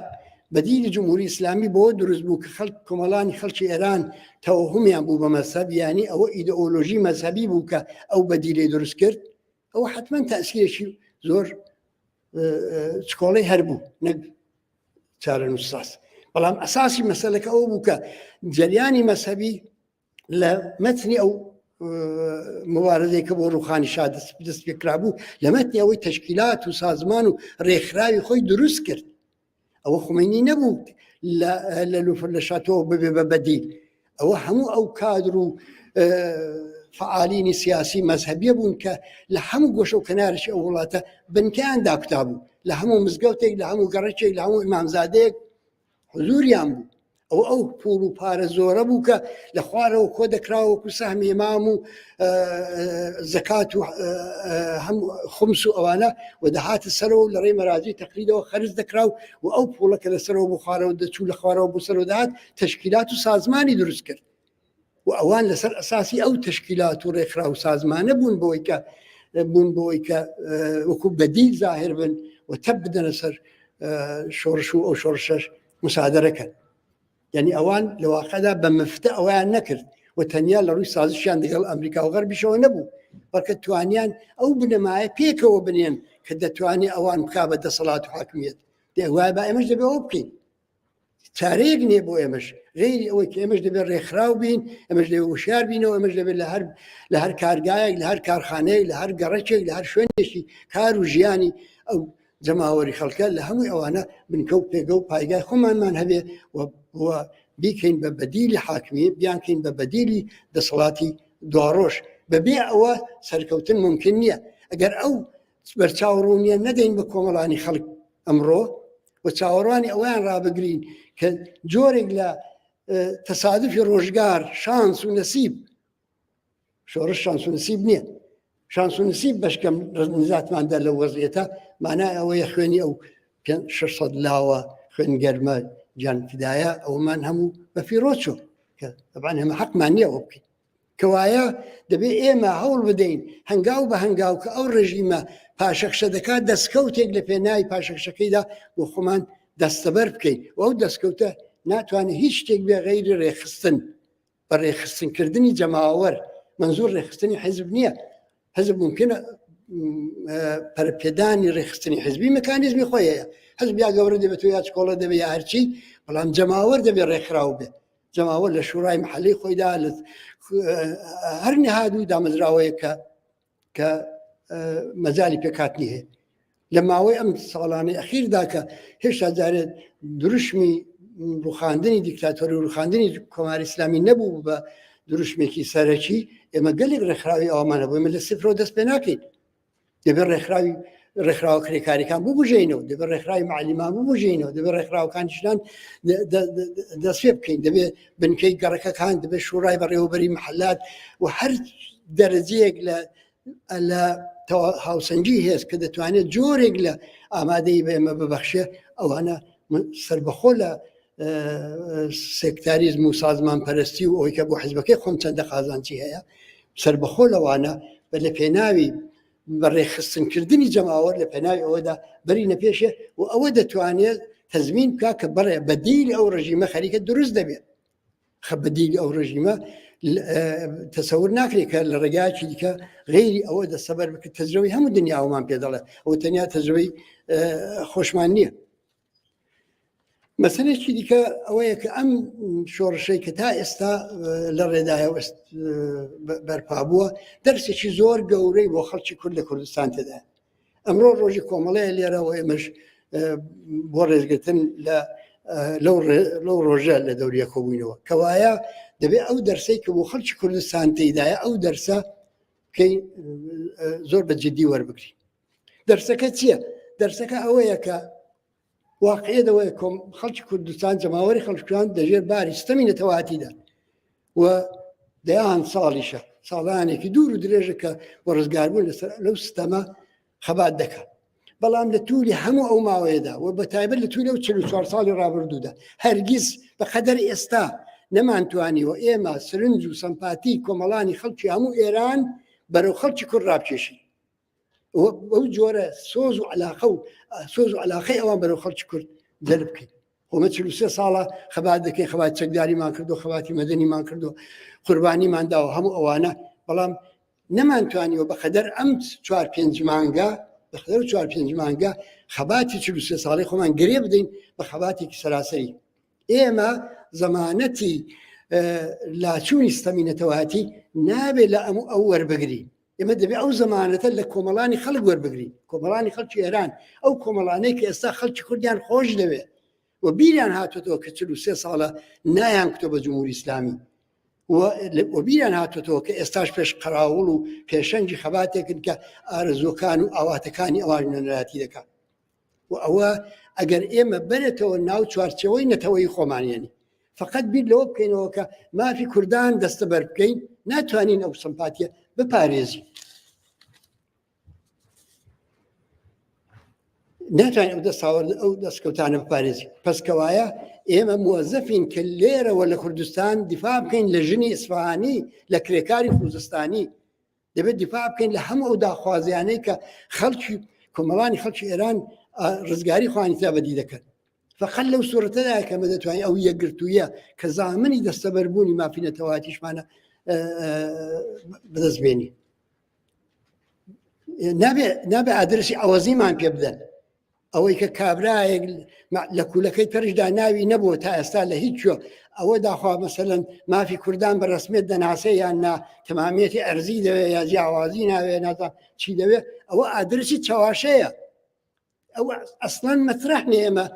بەدیلی جمهوری ئیسلامی بۆ دروست بوو کە کۆمەڵانی خەڵکی ئێران تەوهمیان بوو بە مەذهب، یانی ئەوە ئیدئۆلۆژی مەذهبی بوو کە ئەو بەدیلەی دروست کرد؟ ئەوە حتمما تەئسیرێکی زۆر چکۆڵەی هەربوو نەک چارەنووساس، بەڵام ئەساسی مەسەلەکە ئەوە بوو کە جەریانی مەذهبی لە مەتنی ئەو مبارزەی کە بۆ ڕوخانی شا دەست پێکرا بوو لە مەتنی ئەوەی تەشکیلات و سازمان و ڕێکخراوی خۆی دروست کرد. ئەوە خومینی نەبوو لە لوفر لە شاتۆ ببێ بە بەدیل، ئەوە هەموو ئەو کادر و فعالینی سیاسی مەذهبیە بوون کە لە هەموو گۆشە و کەنارشی ئەو وڵاتە بنکەیان داکوتا بوو، لە هەموو مزگەوتێک، لە هەموو گەڕێکێک، لە هەموو ئیمامزادەیەک حضوریان بوو. ئەو پوڵ و پارە زۆرە بوو کە لە خوارەوە کۆ دەکراوەکو سەهمی ئیمام و زەکات و خومس و ئەوانە و دەهاتە سەرەوە لە ڕێی مەراجعی تەقلیدەوە خەرج دەکراو و ئەو پوڵەکە لەسەرەوە بۆ خوارەوە دەچوو، لە خوارەوە بۆ سەرەوە دەهات تەشکیلات و سازمانی دروست کرد و ئەوان لەسەر ئەساسی ئەو تەشکیلات و ڕێکخرا و سازمانە بوون بۆی کە وەکو بەدیل زاهر بن و تەب بدەنە سەر شۆڕش و ئەو شۆڕشەش مساعدەرەکەن. یعنی ئەوان لە واقعدا بە مفتە ئەویان نەکرد و تەنیا لە ڕووی سازشیان دەگەڵ ئەمریکا و غەربیشەوە نەبوو، بەڵکە توانیان ئەو بنەمایە پێکەوە بنێن کە دەتوانێت ئەوان بکا بە دەسەڵات و حاکمیت. وایە با ئێمەش دەبێ ئەوە بکەین، چارەیەک نییە بۆ ئێمەش غێری ئەوەی کە ئێمەش دەبێت ڕێکخراو بین، ئەمەش دەبێت وشار بینەوە، ئەمەش دەبێت لە هەر کارگایەک، لە هەر کارخانەیە، لە هەر گەڕەکێک، لە هەر شوێنێکی کار و ژیانی ئەو جەماوەری خەڵکە لە هەمووی ئەوانە بنکەوت پێگە و پایگای خۆمانمان هەبێ و بیکەین بە بەدیلی حاکمیت، بیانکەین بە بەدیلی دەسەڵاتی دواڕۆژ. بەبێ ئەوە سەرکەوتن ممکن نییە. ئەگەر ئەو بەرچاوڕوونیە نەدەین بە کۆمەڵانی خەڵک ئەمڕۆ و چاوەڕوانی ئەویان ڕابگرین کە جۆرێک لە تەسادفی ڕۆژگار شانس و نەسیب، شۆڕش شانس و نەسیب نییە، شانس و نەسیب بەشکەم نزاتماندا لە وەزعیەتە مانای ئەوەیە خوێنی ئەو 600 لاوە خوێن گەرمە جان فدایە ئەومان هەموو بە فیرۆچۆ کە طبعاً هەمە حەقمان نییە ئەوە بکەین کەوایە دەبێت ئێمە هەوڵ بدەین هەنگاو بە هەنگاو کە ئەو ڕژیمە پاشەخشە دەکات دەستکەوتێک لە پێناوی پاشەخشەکەیدا بۆ خۆمان دەستەبەر بکەین و ئەو دەستکەوتە ناتوانێت هیچ شتێک بێ غەیری ڕێخستن بە ڕێخستنکردنی جەماوەر منزور ڕێخستنی حیزب نییە حزب ممکنە پەرپێدانی ڕێخستنی حزبی مەکانیزمی خۆیەیە حزب یا گەورە دەبێت یا چکۆڵە دەبێت یا هەرچی بەڵام جەماوەر دەبێت ڕێکخراو بێت جەماوەر لە شوڕای محەلەی خۆیدا لە هەر نەهادوو دامەزراوەیە کە مەجالی پێکاتنی هەیە لە ماوەی ئەم ساڵانەی ئەخیردا کە هێشتا جارێت دروشمی ڕوخاندنی دیکتاتۆری و ڕوخاندنی کۆماری ئیسلامی نەبوو بە دروشمێکی سەرەکی ئێمە گەلێک ڕێکخراوی ئەومانە بۆ ئێمە لە سفرۆ دەست پێ ناکەین دەبێت ڕێکخراوە کرێکاریەکان ببژێنەوە دەبێت ڕێکخراوی معلیمان ببژێنەوە دەبێت ڕێکخراوەکانیشتان دەست پێ بکەین دەبێت بنکەی گەڕەکەکان دەبێت شوڕای بەڕێوەبەری محلات و هەر دەرەجەیەک لە هاوسەنگی هێز کە دەتوانێت جۆرێک لە ئامادەی بە ئێمە ببەخشێ ئەوانە سربەخۆ لە سێکتاریزم و سازمان پەرستی و ئەوەی کە بۆ حیزبەکەی خۆم چەندە قازانچی هەیە سربەخۆ لەوانە بە لە پێناوی بەڕێخستنکردنی جەماوەر لە پێناوی ئەوەدا بەرینە پێشێ و ئەوە دەتوانێت تەزمین بکات کە بەڕێ بەدیلی ئەو ڕژیمە خەریکە دروست دەبێت خە بەدیلی ئەو ڕژیمە تەسەور ناکرێت کە لە ڕێگایکی دیکە غێری ئەوە دەسەبەر بکە تەجربەی هەموو دنیاوەمان پێ دەڵێ ئەوە تەنیا تەجربەی خۆشمان نییە مەسەلێکی دیکە ئەوەیە کە ئەم شۆڕشەی کە تا ئێستا لە ڕێدایە بەرپا بووە دەرسێکی زۆر گەورەی بۆ خەڵکی کورد لە کوردستان تێدا ئەمڕۆ ڕۆژی کۆمەڵەیە لێرەوە ئێمەش بۆ ڕێزگرتن لەو ڕۆژە لە دەوریە کۆبووینەوە کەوایە دەبێت ئەو دەرسەی کە بۆ خەڵکی کوردستان تێدایە ئەو دەرسە بکەین زۆر بە جددی وەربگری دەرسەکە چییە؟ دەرسەکە ئەوەیە کە واقعیەوەی کۆم خەڵکی کوردستان جەماوەری خەڵکیان دەژێر باری ستەمی نەتەواتیدا و دەیان ساڵیشە ساڵانێکی دوور و درێژە کە بۆ ڕزگاربوون لەسەر لەو ستەمە خەبات دەکات بەڵام لە تووری هەموو ئەو ماوەیەدا و بە تایبەت لە تووری ئەو 44 ساڵی ڕابردوودا هەرگیز بە قەدەر ئێستا نەمانتوانیوە ئێمە سرنج و سەمپاتی کۆمەڵانی خەڵکی هەموو ئێران بەرەو خەڵکی کورد ڕابکێشی ئەو جۆرە سۆز و علاقەی ئەوان بەرەو خەڵکی کورد جەلب بکەین خۆمە 43 ساڵە خەبات دەکەین خەبات چەکداریمان کردو خەباتی مەدەنیمان کردو قوربانیمان داوە هەموو ئەوانە بەڵام نەمانتوانیوە بەقەدەر ئەم 4-5 مانگە بەخەدەر 4-5 مانگە خەباتی 43 ساڵی خۆمان گرێ بدەین بە خەباتێکی سەراسەری ئێمە زەمانەتی لاچوونی ستەمی نەتەواتی نابێت لە ئەو وەربگری ئێمە دەبێت ئەو زەمانەتە لە کۆمەڵانی خەڵک وەربگری کۆمەڵانی خەڵکی ئێران ئەو کۆمەڵانەی کە ئێستا خەڵکی کوردیان خۆش دەوێت و بیریان هاتوێتەوە کە 43 ساڵە نایان کتۆ بە جمهوری ئیسلامی و بیریان هاتوێتەوە کە ئێستاش پێش قەراوڵ و پێشەنگی خەباتێکن کە ئارزوەکان و ئاواتەکانی ئەوان نەراتی دەکات و ئەوە ئەگەر ئێمە بنێتەوە ناو چوارچەوەی نەتەوەی خۆمانیانی فقط بیر لەوە بکەینەوە کە مافی کوردان دەستەبەر بکەین ناتوانین ئەو سمپاتیە بپارێزی ناتوانین ئەو دەستکەوتانە بپارێزی پەسکەوایە ئێمە موەزەفین کە لێرەوە لە کوردستان دیفاع بکەین لە ژنی ئیسفاهانی لە کرێکاری خوزستانی دەبێت دیفاع بکەین لە هەموو ئەو داخوازیانەی کە خەڵکی کۆمەڵانی خەڵکی ئێران ڕزگاری خوانی تا بەدی دەکەن فقط لەو سوورەتەدا کە مە دەتوانین ئەو یەکگرتوویە کە زامنی دەستەبەربوونی مافی نەتەواتیشمانە بەدەستبێنی نابێ ئادرسی ئەوەزیمان پێ بدەن ئەوەی کە کابرایەک لە کوولەکەی تەرشدا ناوی نەبووە تا ئێستا لە هیچ ئەوە داخوا مەسەلەن مافی کوردان بە ڕسمێت دەناسێ یان نا تەمامێتی ئەرزی دەوێت یا جیاوازی ناوێ نازا چی دەوێت ئەوە ئادرسی چاواشەیە ئەوە ئەسڵەن مەترەح نێ ئێمە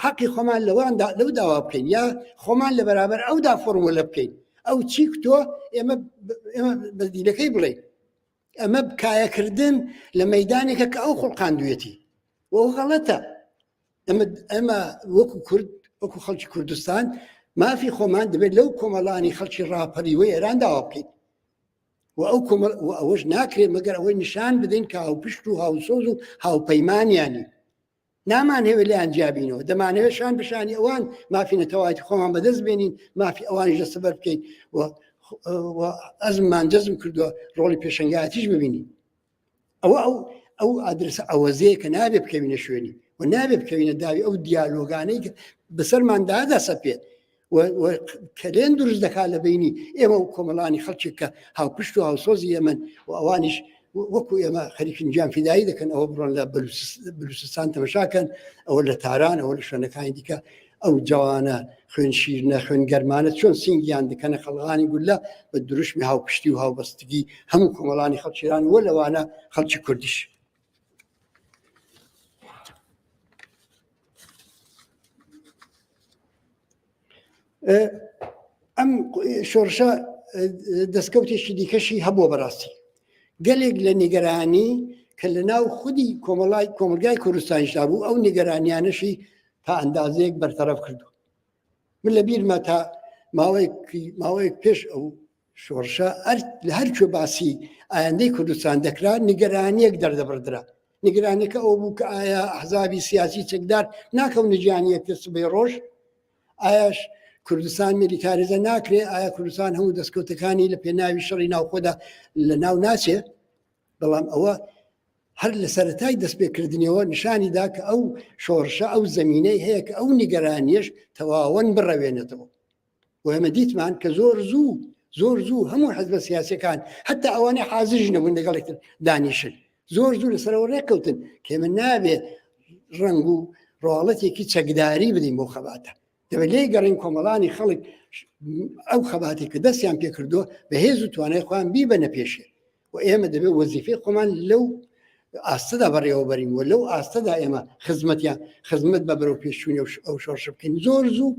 حەقی خۆمان لەو داوا بکەین یا خۆمان لە بەرابەر ئەودا فۆرمولە بکەین ئەو چی کتۆ ئێمە بەدیلەکەی بڵێین ئەمە بکایەکردن لە مەیدانێکە کە ئەو خوڵقاندوێتی و غەڵەتە ئەمە وەکو کورد وەکو خەڵکی کوردستان مافی خۆمان دەبێت لەو کۆمەڵانی خەڵکی ڕاپەریوەی ئێران داوا بکەین و ئەوەش ناکرێت مەگەر ئەوەی نیشان بدەین کە هاوپشت و هاوسۆز و هاوپەیمانیانی نامانەوێت لیان جیابینەوە دەمانەوێت شان بشانی ئەوان مافی نەتەواتی خۆمان بەدەست بێنین مافی ئەوانیش دەستەبەر بکەین ئەزممان جەزم کردووە ڕۆڵی پێشەنگایەتیش ببینین ئەو ئادرسە ئەوەزەیە کە نابێ بکەوینە شوێنی و نابێ بکەوینە داوی ئەو دیالۆگانەی کە بەسەرماندا سەپێت کەلێن دروست دەکات لە بینی ئێمە و کۆمەڵانی خەڵکی کە هاوپشت و هاوسۆزی ئێمن و ئەوانیش وەکو ئێمە خەریکین گیان فیدایی دەکەن ئەوە بڕۆن لە بلوچستان تەمەشاکەن ئەوە لە تاران ئەوە لە شوێنەکانی دیکە ئەو جوانە خوێن شیرنە خوێن گەرمانە چۆن سینگیان دەکەنە خەڵغانی گولە بە دروشمی هاوپشتی و هاوبەستگی هەموو کۆمەڵانی خەڵکیران وە لەوانە خەڵکی کوردیش. ئەم شۆڕشە دەستکەوتێکی دیکەشی هەبووە بەڕاستی گەلێک لە نیگەرانی کە لە ناو خودی کۆمەلگای کوردستانیشدا بوو ئەو نیگەرانیانەشی تا ئەندازەیەک بەرتەرەف کردو. من لە بیرمە تا ماوەیەک پێش ئەو شۆڕشە لە هەرکوێ باسی ئایندەی کوردستان دەکرا نیگەرانیەک دەردەبردرا نیگەرانەکە ئەو بوو کە ئایا ئەحزابی سیاسی چەکدار ناکەونە گیانیەک سبەی ڕۆژ ئایاش کوردستان میلیتاریزە ناکرێ ئایا کوردستان هەموو دەستکەوتەکانی لە پێناوی شەڕی ناوخۆدا لە ناو ناچێ بەڵام ئەوە هەر لە سەرەتای دەستپێکردنەوە نیشانیدا کە ئەو شۆڕشە ئەو زەمینەی هەیە کە ئەو نیگەرانیەش تەواوەن بڕەوێنێتەوە و ئێمە دیتمان کە زۆر زوو هەموو حەزبە سیاسەکان حتا ئەوانەی حازر نەبوون لەگەڵێکتر دانیشن زۆر لەسەرەوە ڕێککەوتن کە ئێمە نابێ ڕنگ و ڕۆڵەتێکی چەکداری بدەین بۆ خەباتە دەبێت لێی گەڕین کۆمەڵانی خەڵک ئەو خەباتی کە دەستیان پێکردووە بەهێز و توانای خۆیان بیبەنە پێشێ و ئێمە دەبێت وەزیفەی خۆمان لەو ئاستەدا بەڕێوە بەرین و لەو ئاستەدا ئێمە خزمەت بە بەرەو پێشچوونی ئەو شۆڕش بکەین زۆر زوو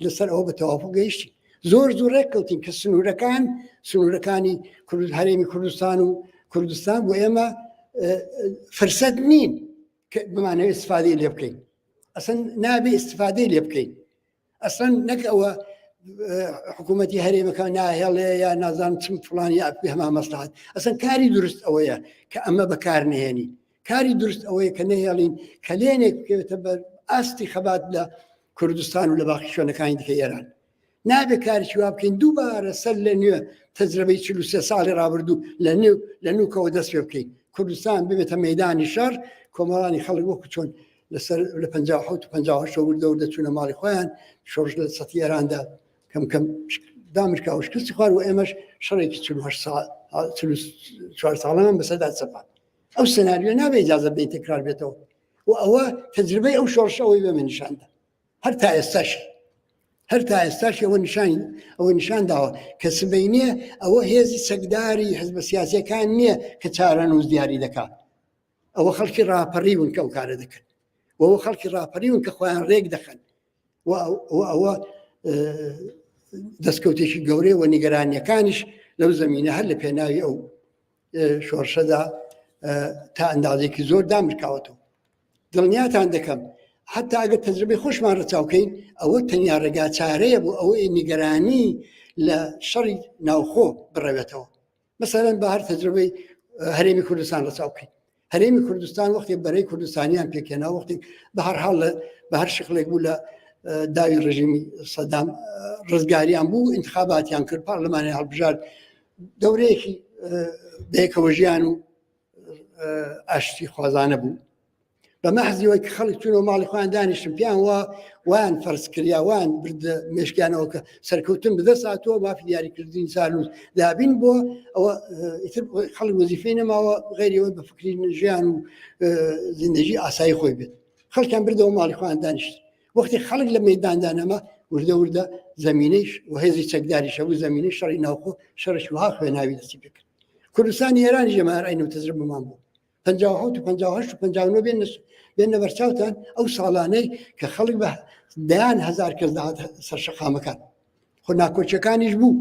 لەسەر ئەوە بە تەوافق گەیشتی زۆر ڕێککەوتین کە سنوورەکانی هەرێمی کوردستان بۆ ئێمە فرسەت نین کە بمانەوێت استفادەی لێ بکەین ئەسەن نابێ استفادەی لێ بکەین ئەسڵەن نەک ئەوە حکوومەتی هەرێمەکە ناهێڵێ یا نازانم چم فڵانی هەما مەسلحات ئەسەن کاری درست ئەوەیە کە ئەمە بەکار نهێنی کاری درست ئەوەیە کە نەهێڵین کە لێنێک بکەوێتە بەر ئاستی خەبات لە کوردستان و لە باقی شوێنەکانی دیکە ئێران نابێ کارێکی وا بکەین دووبارە سەر لە نوێ تەجربەی 43 ساڵی ڕابردوو لە نوکەوە دەست پێ بکەین کوردستان ببێتە مەیدانی شەڕ کۆمەڵانی خەڵک وەکو چۆن لەسەر لە 57 و 58 وردە دەچوونە ماڵی خۆیان شۆڕش لە سەتی ئێراندا کەم دامرکا و شکستی خوار و ئێمەش شەڕێکی 44 ساڵەمان بەسەردا چەپان ئەو سەناریۆ نابێ ئیجازە بدەین تکرار بێتەوە و ئەوە تەجربەی ئەو شۆڕشە ئەوەی بەمە نیشاندا هەر تا ئێستاش ئەوە نیشان داوە کە سبەینێ ئەوە هێزی سەکداری حزبە سیاسیەکان نییە کە چارەنووس دیاری دەکات ئەوە خەڵکی ڕاپەڕیون کە ئەو کارە دەکەن وەوە خەڵکی ڕاپەڕیون کە خۆیان ڕێک دەخەن ئەوە دەستکەوتێکی گەورەی و نیگەرانیەکانیش لەو زەمینە هەر لە پێناوی ئەو شۆڕشەدا تا ئەندازێکی زۆر دامرکاوەتەوە دڵنیاتان دەکەم حتا ئەگەر تەجربەی خۆشمان ڕەچاوکەین ئەوە تەنیا ڕێگا چارەیە بۆ ئەوەی نیگەرانی لە شەڕی ناوخۆ بڕەوێتەوە مەسەلەن بە هەر تەجربەی هەرێمی کوردستان ڕەچاوکەین هەرێمی کوردستان وەختی بەرەی کوردستانیان پێکێنا وەختی بە هەر حاڵ بە هەر شکلێک بوو لە داوی ڕژیمی سەدام ڕزگاریان بوو انتخاباتیان کرد پارلەمانی هەڵبژار دەورەیەکی بەیەکەوە ژیان و ئاشتی خوازانە بوو بە مەحزیەوەی کە خەڵک چوونەوە ماڵی خۆیان دانیشتن پیان وان فەرزکریا وان بردە مێشکیانەوە کە سەرکەوتن بدەست هاتووە مافی دیاریکردنی سالوس دابین بۆ ئەوە خەڵک وەزیفەی نەماوە غیرەوەی بە فکری ژیان و زیندگی ئاسایی خۆی بێت خەڵکیان بردەوە ماڵی خۆیان دانیشت وەختی خەڵک لە مەیداندانەمە وردە زەمینەیش و هێزی چەکداری شەبوو زەمینەی شەڕی ناوخۆ شەڕش وها خوێناوی دەستی پێکرد کوردستانی ئێرانی ژێمار ئەین و تەجربەمان بوو 57 و 58 و 59 بێنە بەرچاوتان ئەو ساڵانەی کە خەڵک بە دەیان هەزار کەس داهات سەر شەقامەکان خۆ ناکۆچەکانیش بوو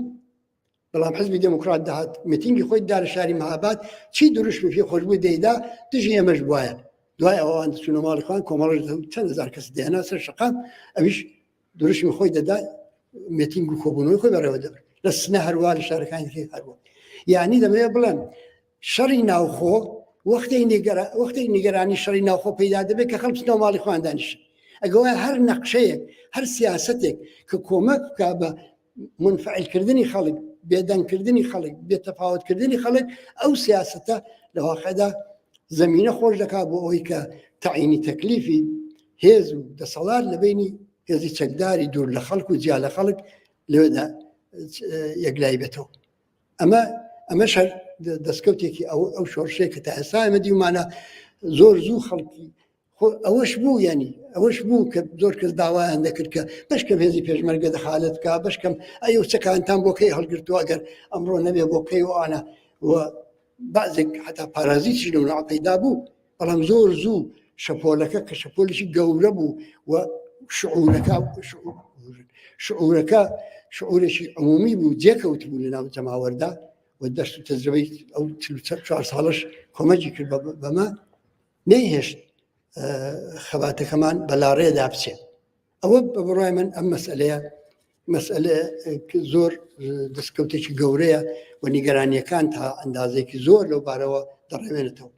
بەڵام حزبی دموکرات داهات میتینگی خۆی دا لە شاری مەهاباد چی دروشمی پێ خۆشبووی دەیدا دژی ئێمەش بوایە دوای ئەوان دەچوونە ماڵی خۆیان کۆمەڵەش چەند هەزار کەس دێنا سەر شەقام ئەویش دروشمی خۆی دەدا میتینگ و کۆبوونەوەی خۆی بەڕێوە دەبرد لە سنە هەروە لە شارەکانی هەروە یعنی دەمەوێت بڵێم شەڕی ناوخۆ وەختێک نیگەرانی شەڕی ناوخۆ پەیدا دەبێت کە خەڵک ناو ماڵی خۆیان دانیشن ئەگەوە هەر نەقشەیەک هەر سیاسەتێک کە کۆمەک بکە بە منفعلکردنی خەڵک بێدەنگکردنی خەڵک بێتەفاوتکردنی خەڵک ئەو سیاسەتە لە واقعدا زمینە خۆش دەکات بۆ ئەوەی کە تەعینی تەکلیفی هێز و دەسەڵات لە بینی هێزی چەکداری دوور لە خەڵک و جیا لە خەڵک لەوێدا یەکلای بێتەوە ئەمە شەر دەستکەوتێکی ئەو شۆڕشەیە کە تا ئێستا ئێمە دیومانە زۆر زوو خەڵکی ئەوەش بوو ینی ئەوەش بوو کە زۆر کەس داوایان دەکرد کە بەشکەم هێزی پێشمەرگە دەخالت بکە بەشکەم ئەو چەکانتان بۆکەی هەڵگرتووە ئەگەر ئەمڕۆ نەبێ بۆکەی وانە بازێک حتا پارازیتی لەوناو پەیدا بوو بەڵام زۆر زوو شەپۆلەکە کە شەپۆلێکی گەورە بوو و شعورەکە شعورێکی عمومی بوو جێکەوت بوو لە ناو جەماوەردا و دەست و تەجربەی ئەو 4 ساڵش کۆمەکی کرد بەمە نەیهێشت خەباتەکەمان بەلاڕێدا بچێت ئەوە بە بڕای من ئەم مەسئلە زۆر دەستکەوتێکی گەورەیە و نیگەرانیەکان تا ئەندازێکی زۆر لەو بارەوە دەڕێوێنێتەوە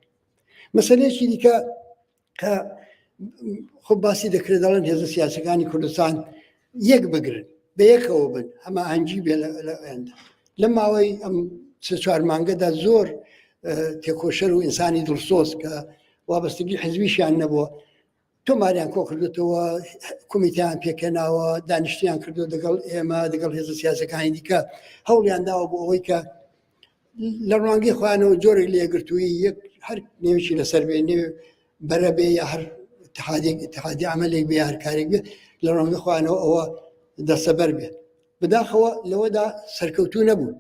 مەسئلەیەکی دیکە کە خۆ باسی دەکرێت دەڵێن هێزە سیاسەکانی کوردستان یەک بگرن بە یەکەوە بن هەماهەنگی بێ لەوێندا لەم ماوەی ئەم 4 مانگەدا زۆر تێکۆشەر و ئینسانی دڵسۆز کە وابەستگی حزبیشیان نەبووە تۆماریان کۆ کردوێتەوە کۆمیتیان پێکەناوە دانیشتیان کردو دەگەڵ ئێمە دەگەڵ هێزە سیاسەکانی دیکە هەوڵیان داوە بۆ ئەوەی کە لە ڕوانگەی خۆیانەوە جۆرێک لێگرتووی یەک هەر نێویشی لەسەر بێ نێوێ بەرە بێ یا هەر اتحادی عملێک بێ هەر کارێک بێ لە ڕوانگەی خۆیانەوە ئەوە دەسەبەر بێت بەداخەوە لەوەدا سەرکەوتوو نەبوون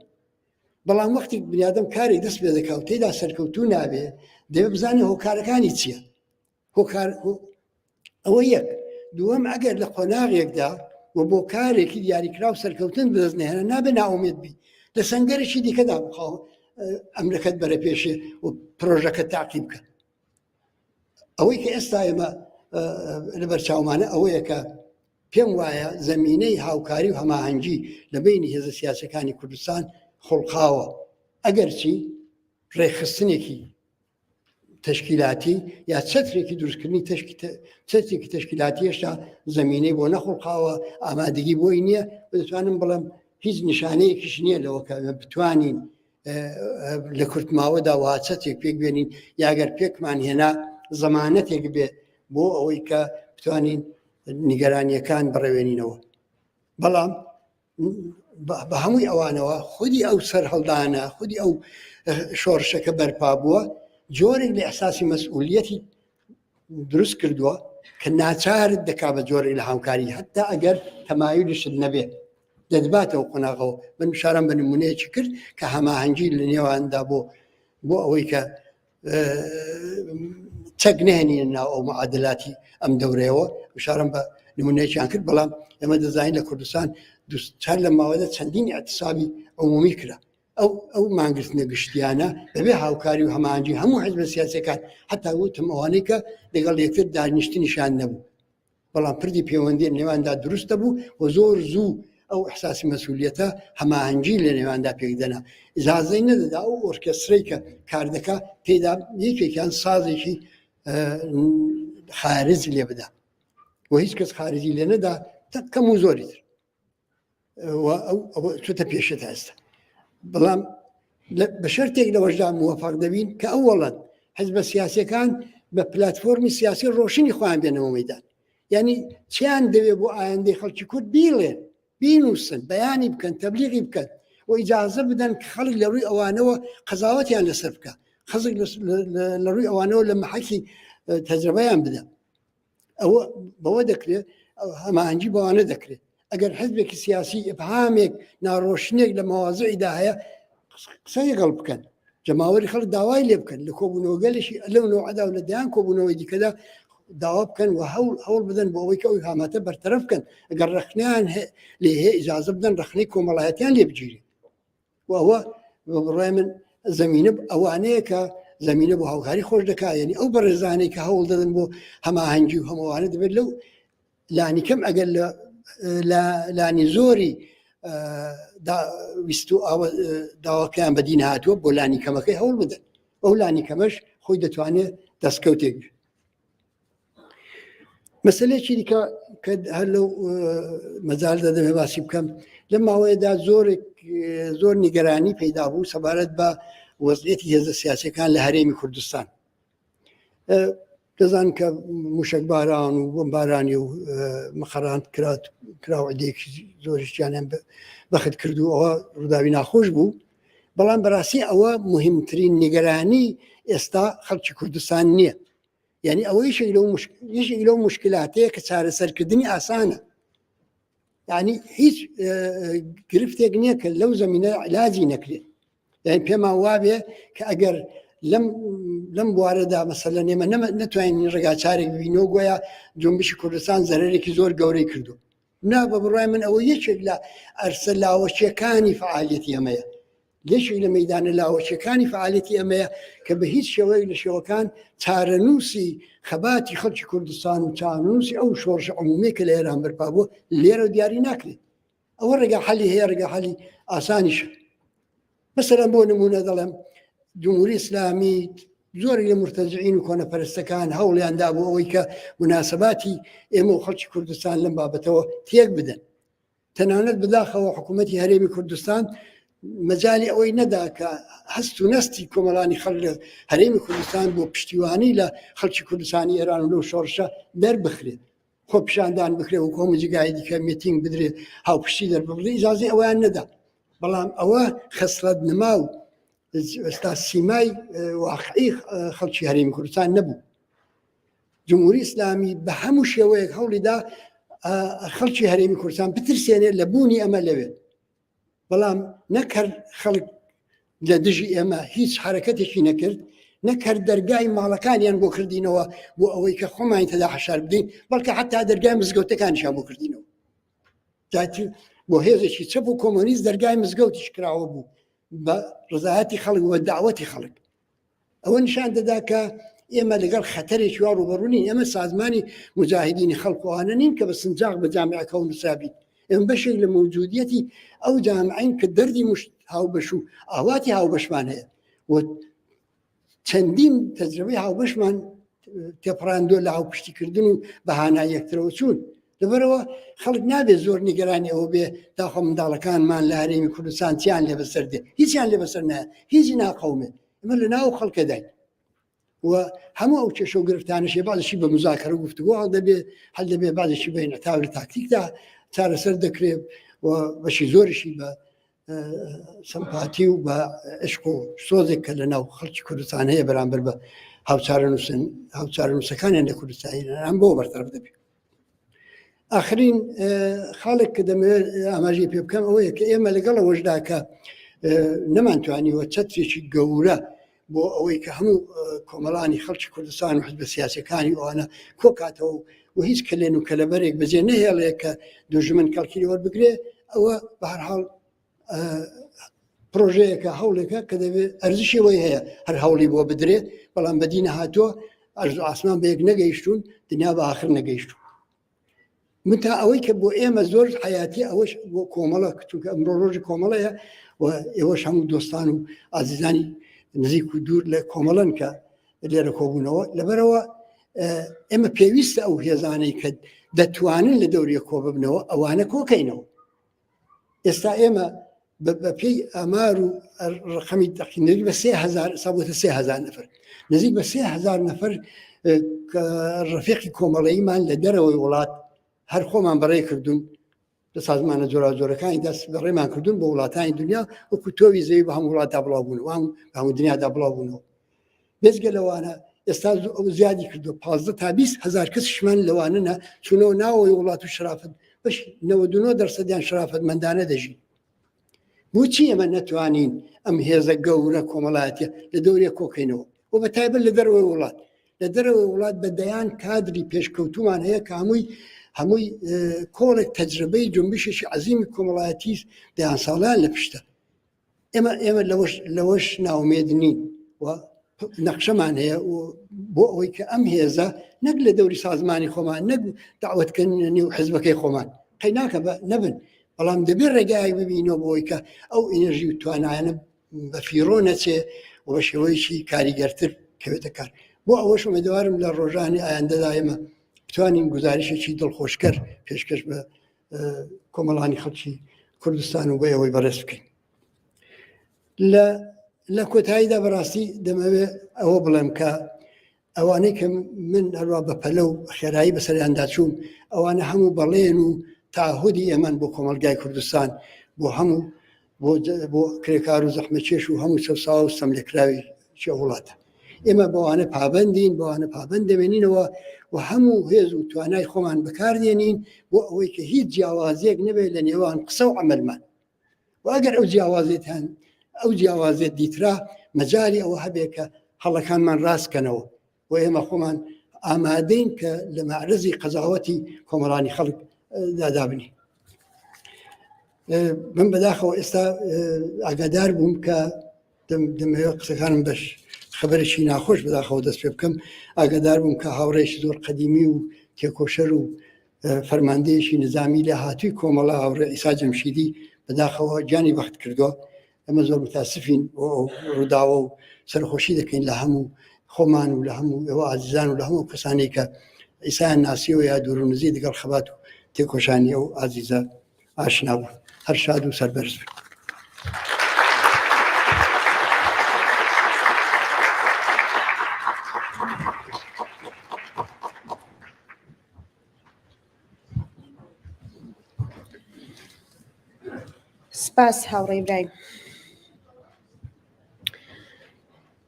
بەڵام وەختی بنیادەم کارێک دەست پێ دەکات تێدا سەرکەوتوو نابێ دەبێت بزانێ هۆکارەکانی چییە ئەوە یەک دووەم ئەگەر لە قۆناغێکدا و بۆ کارێکی دیاریکراو سەرکەوتن بدەستنێنە نابێ ناومێت بی لە سەنگەرێکی دیکەدا بخاو ئەمرەکەت بەرە پێشێ و پرۆژەکە تاقی بکە ئەوەی کە ئێستا ئێمە لە بەرچاومانە ئەوەیە کە پێم وایە زەمینەی هاوکاری و هەماهەنگی لە بینی هێزە سیاسەکانی کوردستان خوڵقاوە ئەگەر چی ڕێخستنێکی تشکیلاتی یا چەترێکی دروستکردنی چەتێکی تشکیلاتی هێشتا زەمینەی بۆ نەخۆڵقاوە ئامادەگی بۆی نییە دەتوانم بڵم هیچ نیشانەیەکیش نییە لەوە کە بتوانین لە کورتماوەدا وا چەتێک پێک بێنین یاگەر پێکمان هێنا زەمانەتێک بێ بۆ ئەوەی کە بتوانین نیگەرانیەکان بڕێوێنینەوە بەڵام بە هەمووی ئەوانەوە خودی ئەو سەرهەڵدانە خودی ئەو شۆڕشەکە بەرپا بووە جۆرێک لە ئەساسی مەسئولیەتی دروست کردووە کە ناچارت دەکا بە جۆرێک لە هاوکاری هەتا ئەگەر تەمایلشت نەبێت دەدباتەوە قۆناغەوە من شارم بە نمونەیەکی کرد کە هەماهەنگی لە نێواندا بۆ ئەوەی کە چەک نهێنین ناو ئەو معادلاتی ئەم دەورەیەوە شارم بە نمونەیەکیان کرد بەڵام ئێمە دەزانین لە کوردستان چار لە ماوەدا چەندین اعتسابی عمومی کرا ئەو مانگرتنە گشتیانە بەبێ هاوکاری و هەماهەنگی هەموو حزب سیاسەکان هەتا وتم ئەوانەی کە لەگەڵ یەکتر دانیشتنیشان نەبوو بەڵام پردی پەیوەندی نێواندا دروستە بوو و زۆر زوو ئەو ئەحساسی مەسئولیەتە هەماهەنگی لە نێواندا پێکدەنا ئیجازەی نەدەدا ئەو ئۆرکێسترەی کە کار دەکا پێدا یەکێکیان سازێکی خارج لێ بدا و هیچ کەس خارجی لێ نەدا کەم و زۆری تر چۆتە پێشێت ئێستا بەڵام بە شەرتێک لەوەشدا موەفەق دەبین کە ئەوەڵەن حزبە سیاسیەکان بە پلاتفۆرمی سیاسی ڕۆشنی خۆیان بێنەوە مەیدان یعنی چیان دەوێت بۆ ئایندەی خەڵکی کورد بیڵێن بینووسن بەیانی بکەن تەبلیغی بکەن و ئیجازە بدەن کە خەڵک لە ڕووی ئەوانەوە قەزاوەتیان لەسەر بکە خەڵک لە ڕووی ئەوانەوە لە مەحەکی تەجربەیان بدەن ئەوە بەوە دەکرێت هەماهەنگی بەوانە دەکرێت ئەگەر حزبێکی سیاسی ئبهامێک ناڕۆشنێک لە مەواضعیدا هەیە قسە لەگەڵ بکەن جەماوەری خەڵک داوای لێ بکەن لە کۆبوونەوە گەلێکی لەو نۆعەدا و لە دەیان کۆبوونەوەی دیکەدا داوا بکەن و هەوڵ بدەن بۆ ئەوەی کە ئەوی هاماتە بەرتەرەف بکەن ئەگەر ڕەخنیان لێ هەیە ئیجازە بدەن ڕەخنەی کۆمەڵایەتیان لێ بگیرێت و ئەوە بڕای من زەمینە ئەوانەیە کە زەمینە بۆ هاوکاری خۆش دەکات یعنی ئەو بەڕێزانەی کە هەوڵ دەدەن بۆ هەماهەنگی و هەمووانە دەبێت لەو لانی کەم ئەگەر لانی زۆری ویست و داواکەیان بەدین هاتووە بۆ لانی کەمەکەی هەوڵ بدەن ئەو لانی کەمەش خۆ خۆی دەتوانێت دەستکەوتێک بێت. مەسەلەیەکی دیکە کە هەر لەو مەجالدا دەبێت باسی بکەم، لەم ماوەیەدا زۆر نیگەرانی پەیدا بوو سەبارەت بە وەزعیەتی هێزە سیاسیەکان لە هەرێمی کوردستان. دەزانن کە موشکباران و بۆمبارانی و مەخەڕان کراوە عدەیەکی زۆریشیانیان بەخت کردو، ئەوە ڕووداوی ناخۆش بوو. بەڵام بەڕاستی ئەوە مهمترین نیگەرانی ئێستا خەڵکی کوردستان نییە. یعنی ئەوە یەشێک لەو مشکلاتەیە کە چارەسەرکردنی ئاسانە. یعنی هیچ گرفتێک نییە کە لەو زەمینە علاجی نەکرێت. یعنی پێمان وابێ کە ئەگەر لەم بوارەدا مەسەلەن ئێمە نەتوانین ڕێگا چارێک ببینەوە گویا جنبشی کوردستان زەرێکی زۆر گەورەی کردو. نا بە بڕای من ئەوە یەکێک لە ئەرسە لاوەچیەکانی فعالیەتی ئەمەیە، یەکێک لە مەیدانە لاوەچیەکانی فعالیەتی ئەمەیە کە بە هیچ شێوەیەک لە شێوەکان چارەنووسی خەباتی خەڵکی کوردستان و چارەنووسی ئەو شۆڕشە عمومی کە لە ئێران بەرپا بووە لێرە دیاری ناکرێت. ئەوە ڕێگا حەلی هەیە، ڕێگا حەلی ئاسانیشە. مەسەلەن بۆ نمونە دەڵێم جمهوری ئیسلامی زۆری لە مرتەجعین و کۆنەپەرستەکان هەوڵیاندا بۆ ئەوەی کە مناسباتی ئێمە و خەڵکی کوردستان لەم بابەتەوە تێک بدەن. تەنانەت بەداخەوە حکوومەتی هەرێمی کوردستان مەجای ئەوەی نەدا کە هەست و نەستی کۆمەڵانی خەڵک لە هەرێمی کوردستان بۆ پشتیوانی لە خەڵکی کوردستانی ئێران و لەو شۆڕشە دەربخرێت، خۆ پیشاندان بکرێت و کۆمە جگای دیکە میتینگ بدرێت، هاوپشتی دەربڕێت، ئیجازەی ئەویان نەدا. بەڵام ئەوە خەسڵەت نما و ئێستا سیمای واقعی خەڵکی هەرێمی کوردستان نەبوو. جمهوری ئیسلامی بە هەموو شێوەیەک هەوڵیدا خەڵکی هەرێمی کوردستان بترسێنێت لە بوونی ئەمە لەوێت. بەڵام نەکرد خەڵک لە دژی ئێمە هیچ حرەکەتێکی نەکرد، نەکرد دەرگای ماڵەکانیان بۆ کردینەوە بۆ ئەوەی کە خۆمان تەدا حەشار بدەین، بەڵکە حتا دەرگای مزگەوتەکانیشان بۆ کردینەوە. جاتی بۆ هێزێکی چەپ و کۆمۆنیست دەرگای مزگەوتیش کراوە بوو بە ڕزایەتی خەڵک و داوەتی خەڵک. ئەوە نیشان دەدا کە ئێمە لەگەڵ خەتەرێکی وا ڕوبەڕوونین. ئێمە سازمانی مجاهدینی خەڵکوانە نین کە بە سنجاق بە جامعەکە و نووسابین. ئێمە بەشێک لە موجودیەتی ئەو جامعین کە دەردی هاوبەش و ئاواتی هاوبەشمان هەیە و چەندین تەجربەی هاوبەشمان تێپڕاندووە لە هاوپشتیکردن و بەهانای یەکترەوە چوون. لەبەرەوە خەڵک نابێت زۆر نیگەرانی ئەوە بێ داخۆ منداڵەکانمان لە هەرێمی کوردستان چیان لێ بەسەر دێ، هیچیان لێ بەسەر نایە، هیچی ناقەومێت. ئەمە لە ناو خەڵکەداین و هەموو ئەو کێشە و گرفتانەشێ بازشی بە مزاکەرە و گفتوگۆ هەڵ دەبێ بازشی بە نەتاو لە تاکتیکدا چارەسەر دەکرێت و بەشی زۆرشی بە سەمپاتی و بە عشق و سۆزێک کە لە ناو خەڵکی کوردستان هەیە بەرامبەر بە هاوچارە نووسەکانیان لە کوردستانی ئەم بۆ بەرتەرەف دەبێت. ئاخرین خاڵێک کە دەمەوێت ئاماژەی پێ بکەم ئەوەیە کە ئێمە لەگەڵ ئەوەشدا کە نەمانتوانیوە چەترێکی گەورە بۆ ئەوەی کە هەموو کۆمەڵانی خەڵکی کوردستان و حزب سیاسەکانی ئەوانە کۆکاتەوە و هیچ کلێن و کەلەبەرێک بەجێ نەهێڵەیە کە دوژمن کەڵکی وەربگرێ. ئەوە بەهەرحاڵ پرۆژەیەکە هەوڵێکە کە دەبێت ئەرزشەوەی هەیە هەر هەوڵی بۆ بدرێت، بەڵام بەدینە هاتووە ئەرز ئاسمان بەیەک نەگەیشتون، دنیا بە ئاخر نەگەیشتون. منتا ئەوەی کە بۆ ئێمە زۆر حیاتی ئەوەش بۆ کۆمەڵە چونکە ئەمڕۆ ڕۆژی کۆمەڵەیە و ئێوەش هەموو دۆستان و ئازیزانی نزیک و دوور لە کۆمەڵەن کە لێرە کۆبوونەوە. لەبەرەوە ئێمە پێویستە ئەو هێزانەی کە دەتوانن لە دەوریە کۆ ببنەوە ئەوانە کۆکەینەوە. ئێستا ئێمە بە پێی ئامار و ڕقەمی نزیک بە 3000 سابووتە 3000 نەفەر، نزیک بە 3000 نەفەر ڕفیقی کۆمەڵەییمان لە دەرەوەی وڵات هەر خۆمان بەڕێ کردوون لە سازمانە جۆراجۆرەکانی دەست بەڕێمان کردوون بۆ وڵاتانی دنیا وەکو تۆوی زەوی بە هەموو وڵاتدا بڵاوبوونەوە هەموو دنیادا بڵاوبوونەوە. بێجگە لەوانە ئێستا زیادی کردو 15 تا 20,000 کەسیشمان لەوانە چونەوە ناوەوەی وڵات و شرافت بەش 99% شرافتمەندانە دەژین. بۆچی ئەمە نەتوانین ئەم هێزە گەورە کۆمەڵایەتە لە دەورێ کۆکەینەوە و بە تایبەت لە دەرەوەی وڵات وڵات بەدەیان کادری پێشکەوتومان هەیە کە هەمووی کۆڵێک تەجربەی جنبشێکی عەزیمی کۆمەڵایەتی دەیان ساڵیان لە پشتە. ئێمە لەوەش ناومێد نین و نەخشەمان هەیە بۆ ئەوەی کە ئەم هێزە نەک لە دەوری سازمانی خۆمان نەک داوەتکردنی و حزبەکەی خۆمان قەیناکە نەبن، بەڵام دەبێت ڕێگای ببینەوە بۆی کە ئەو ئێنەرژی و توانایانە بە فیڕۆ نەچێ و بە شێوەیەکی کاریگەرتر کەوێتە کار بۆ ئەوەش ئومێدوارم لە ڕۆژانی ئایندەدا ئێمە بتوانین گزارشێکی دڵخۆشکەر پێشکەش بە کۆمەڵانی خەڵکی کوردستان و بۆ ئەوەی بەڕێز بکەین. لە کۆتاییدا بەڕاستی دەمەوێ ئەوە بڵێم کە ئەوانەی کە من هەروە بە پەلە و خێرایی بەسەریاندا چووم ئەوانە هەموو بەڵێن و تاهودی ئێمەن بۆ کۆمەلگای کوردستان بۆ هەموو بۆ کرێکار و زەحمەکێش و هەموو سەوسا و سەملێکراوی چێ وڵاتە. ئێمە بەوانە پابەندین بەوانە پابەند دەمێنینەوە و هەموو هێز و توانای خۆمان بەکاردێنین بۆ ئەوەی کە هیچ جیاوازێک نەبێت لە نێوان قسە و عەمەلمان. و ئەگەر ئەو جیاوازێت دیترا مەجالی ئەوە هەبێ کە هەڵەکانمان ڕاستکەنەوە و ئێمە خۆمان ئامادەین کە لە مەعرەزی قەزاوەتی کۆمەڵانی خەڵک دادابنی. من بەداخەوە ئێستا ئاگادار بووم کە دەمەوێت قسەکانم بەش خبرێکی ناخۆش بەداخەوە دەست پێ بکەم. ئاگادار بووم کە هاوڕێکی زۆر قەدیمی و تێکۆشەر و فەرماندەیەکی نظامی لە هاتووی کۆمەڵا هاوڕێ ئیسا جەمشیدی بەداخەوە گیانی بەخت کردووە. ئەمە زۆر متاسفین ڕووداوە و سەرخۆشی دەکەین لە هەموو خۆمان و لە هەموو ئێوە عزیزان و لە هەموو کەسانی کە ئیسایان ناسیەوە یا دوورونزی لەگەڵ خەبات و تێکۆشانی ئەو عزیزە ئاشنا بوو. هەر شاد و سەربەرز بن. سپاس هاوڕێی برایم.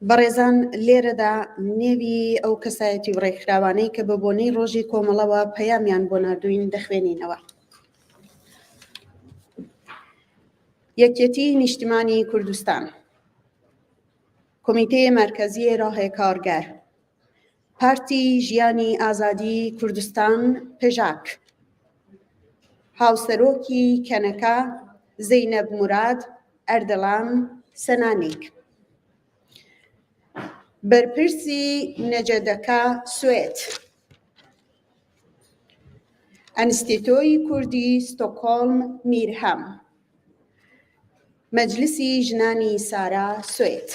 بەڕێزان لێرەدا نێوی ئەو کەسایەتی ڕێکخراوانەی کە بە بۆنەی ڕۆژی کۆمەڵەوە پەیامیان بۆ نردوین دەخوێنینەوە. یەکێتی نیشتیمانی کوردستان، کۆمیتەی مرکزی ڕاهێ کارگەر، پارتی ژیانی ئازادی کوردستان پێژاک، هاوسەرۆکی کەنەکە زەینەب موراد ئەردەڵان سەنانێک، بەرپرسی نەجەدەکە سوێت، ئەنستیتۆی کوردی ستۆکۆڵم میرهەم، مەجلیسی ژنانی سارا سوێت.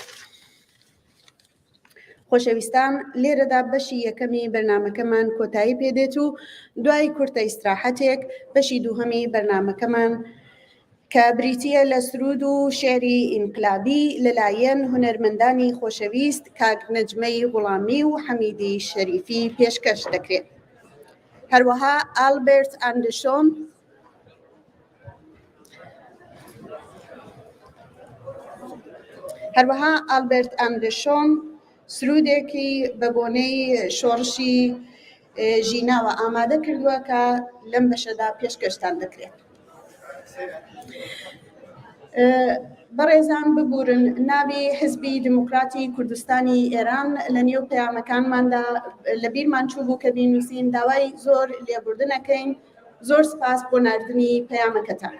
خۆشەویستان لێرەدا بەشی یەکەمی بەرنامەکەمان کۆتایی پێدێت و دوای کورتە ئیستراحەتێک بەشی دووهەمی بەرنامەکەمان کە بریتیە لە سرود و شێری ئینقلابی لەلایەن هونەرمەندانی خۆشەویست کاک نەجمەی غوڵامی و حەمیدی شەریفی پێشکەش دەکرێت. هەروەها ئالبێرت ئەندرشۆن سرودێکی بە بۆنەی شۆڕشی ژیناوە ئامادە کردووە کە لەم بەشەدا پێشکەشتان دەکرێت. بەڕێزان ببورن ناوی حزبی دموکراتی کوردستانی ئێران لە نێو پەیامەکانماندا لە بیرمان چوو بوو کە بینووسین داوای زۆر لێبوردنەکەین. زۆر سپاس بۆ ناردنی پەیامەکەتان.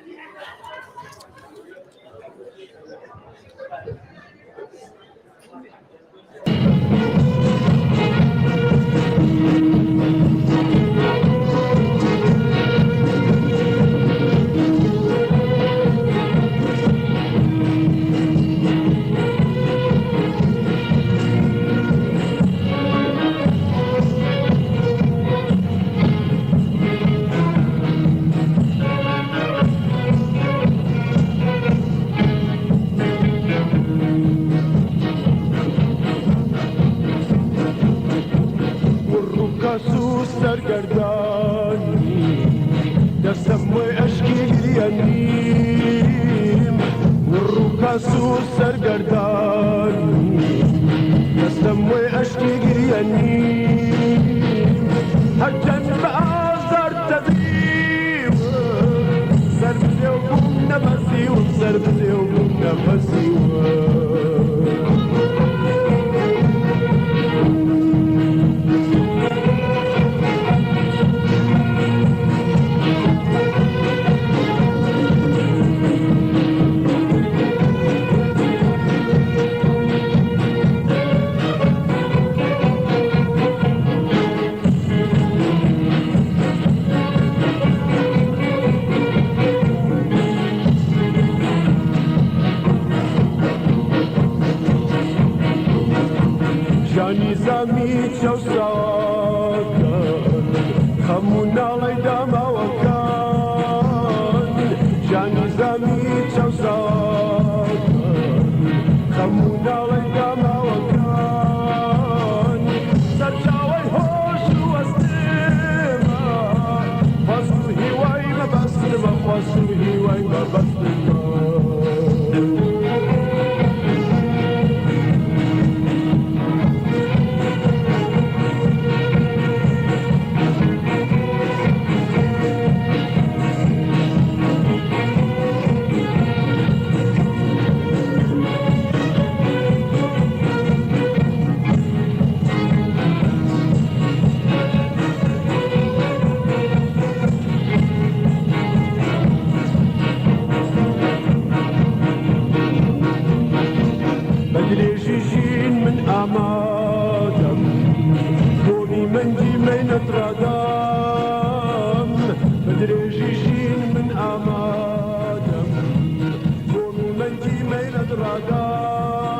جانی زمی چوساکن خمونا لیدام وکان جانی زمی چوساکن خمونا لیدام وکان سرچاوی هوش و استما واسو هیوای مبستما واسو هیوای مبستما أمادم بوني منجي من أترادم بدريجيجين من أمادم بوني منجي من أترادم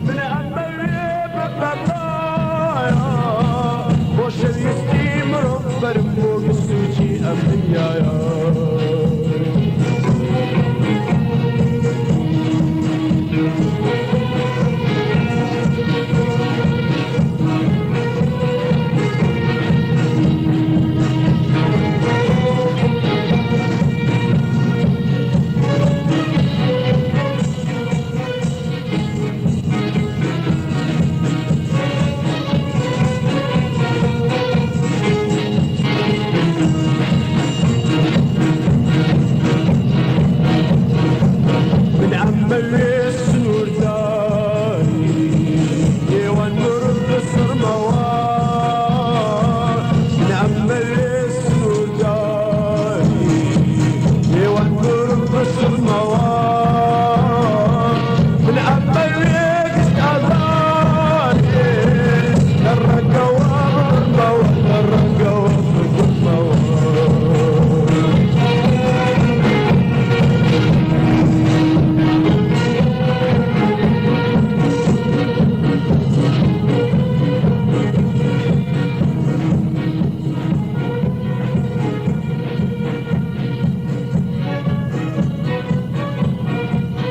من أمري ببابايا بوشل يستيمر برموغ السوشي أمنيايا من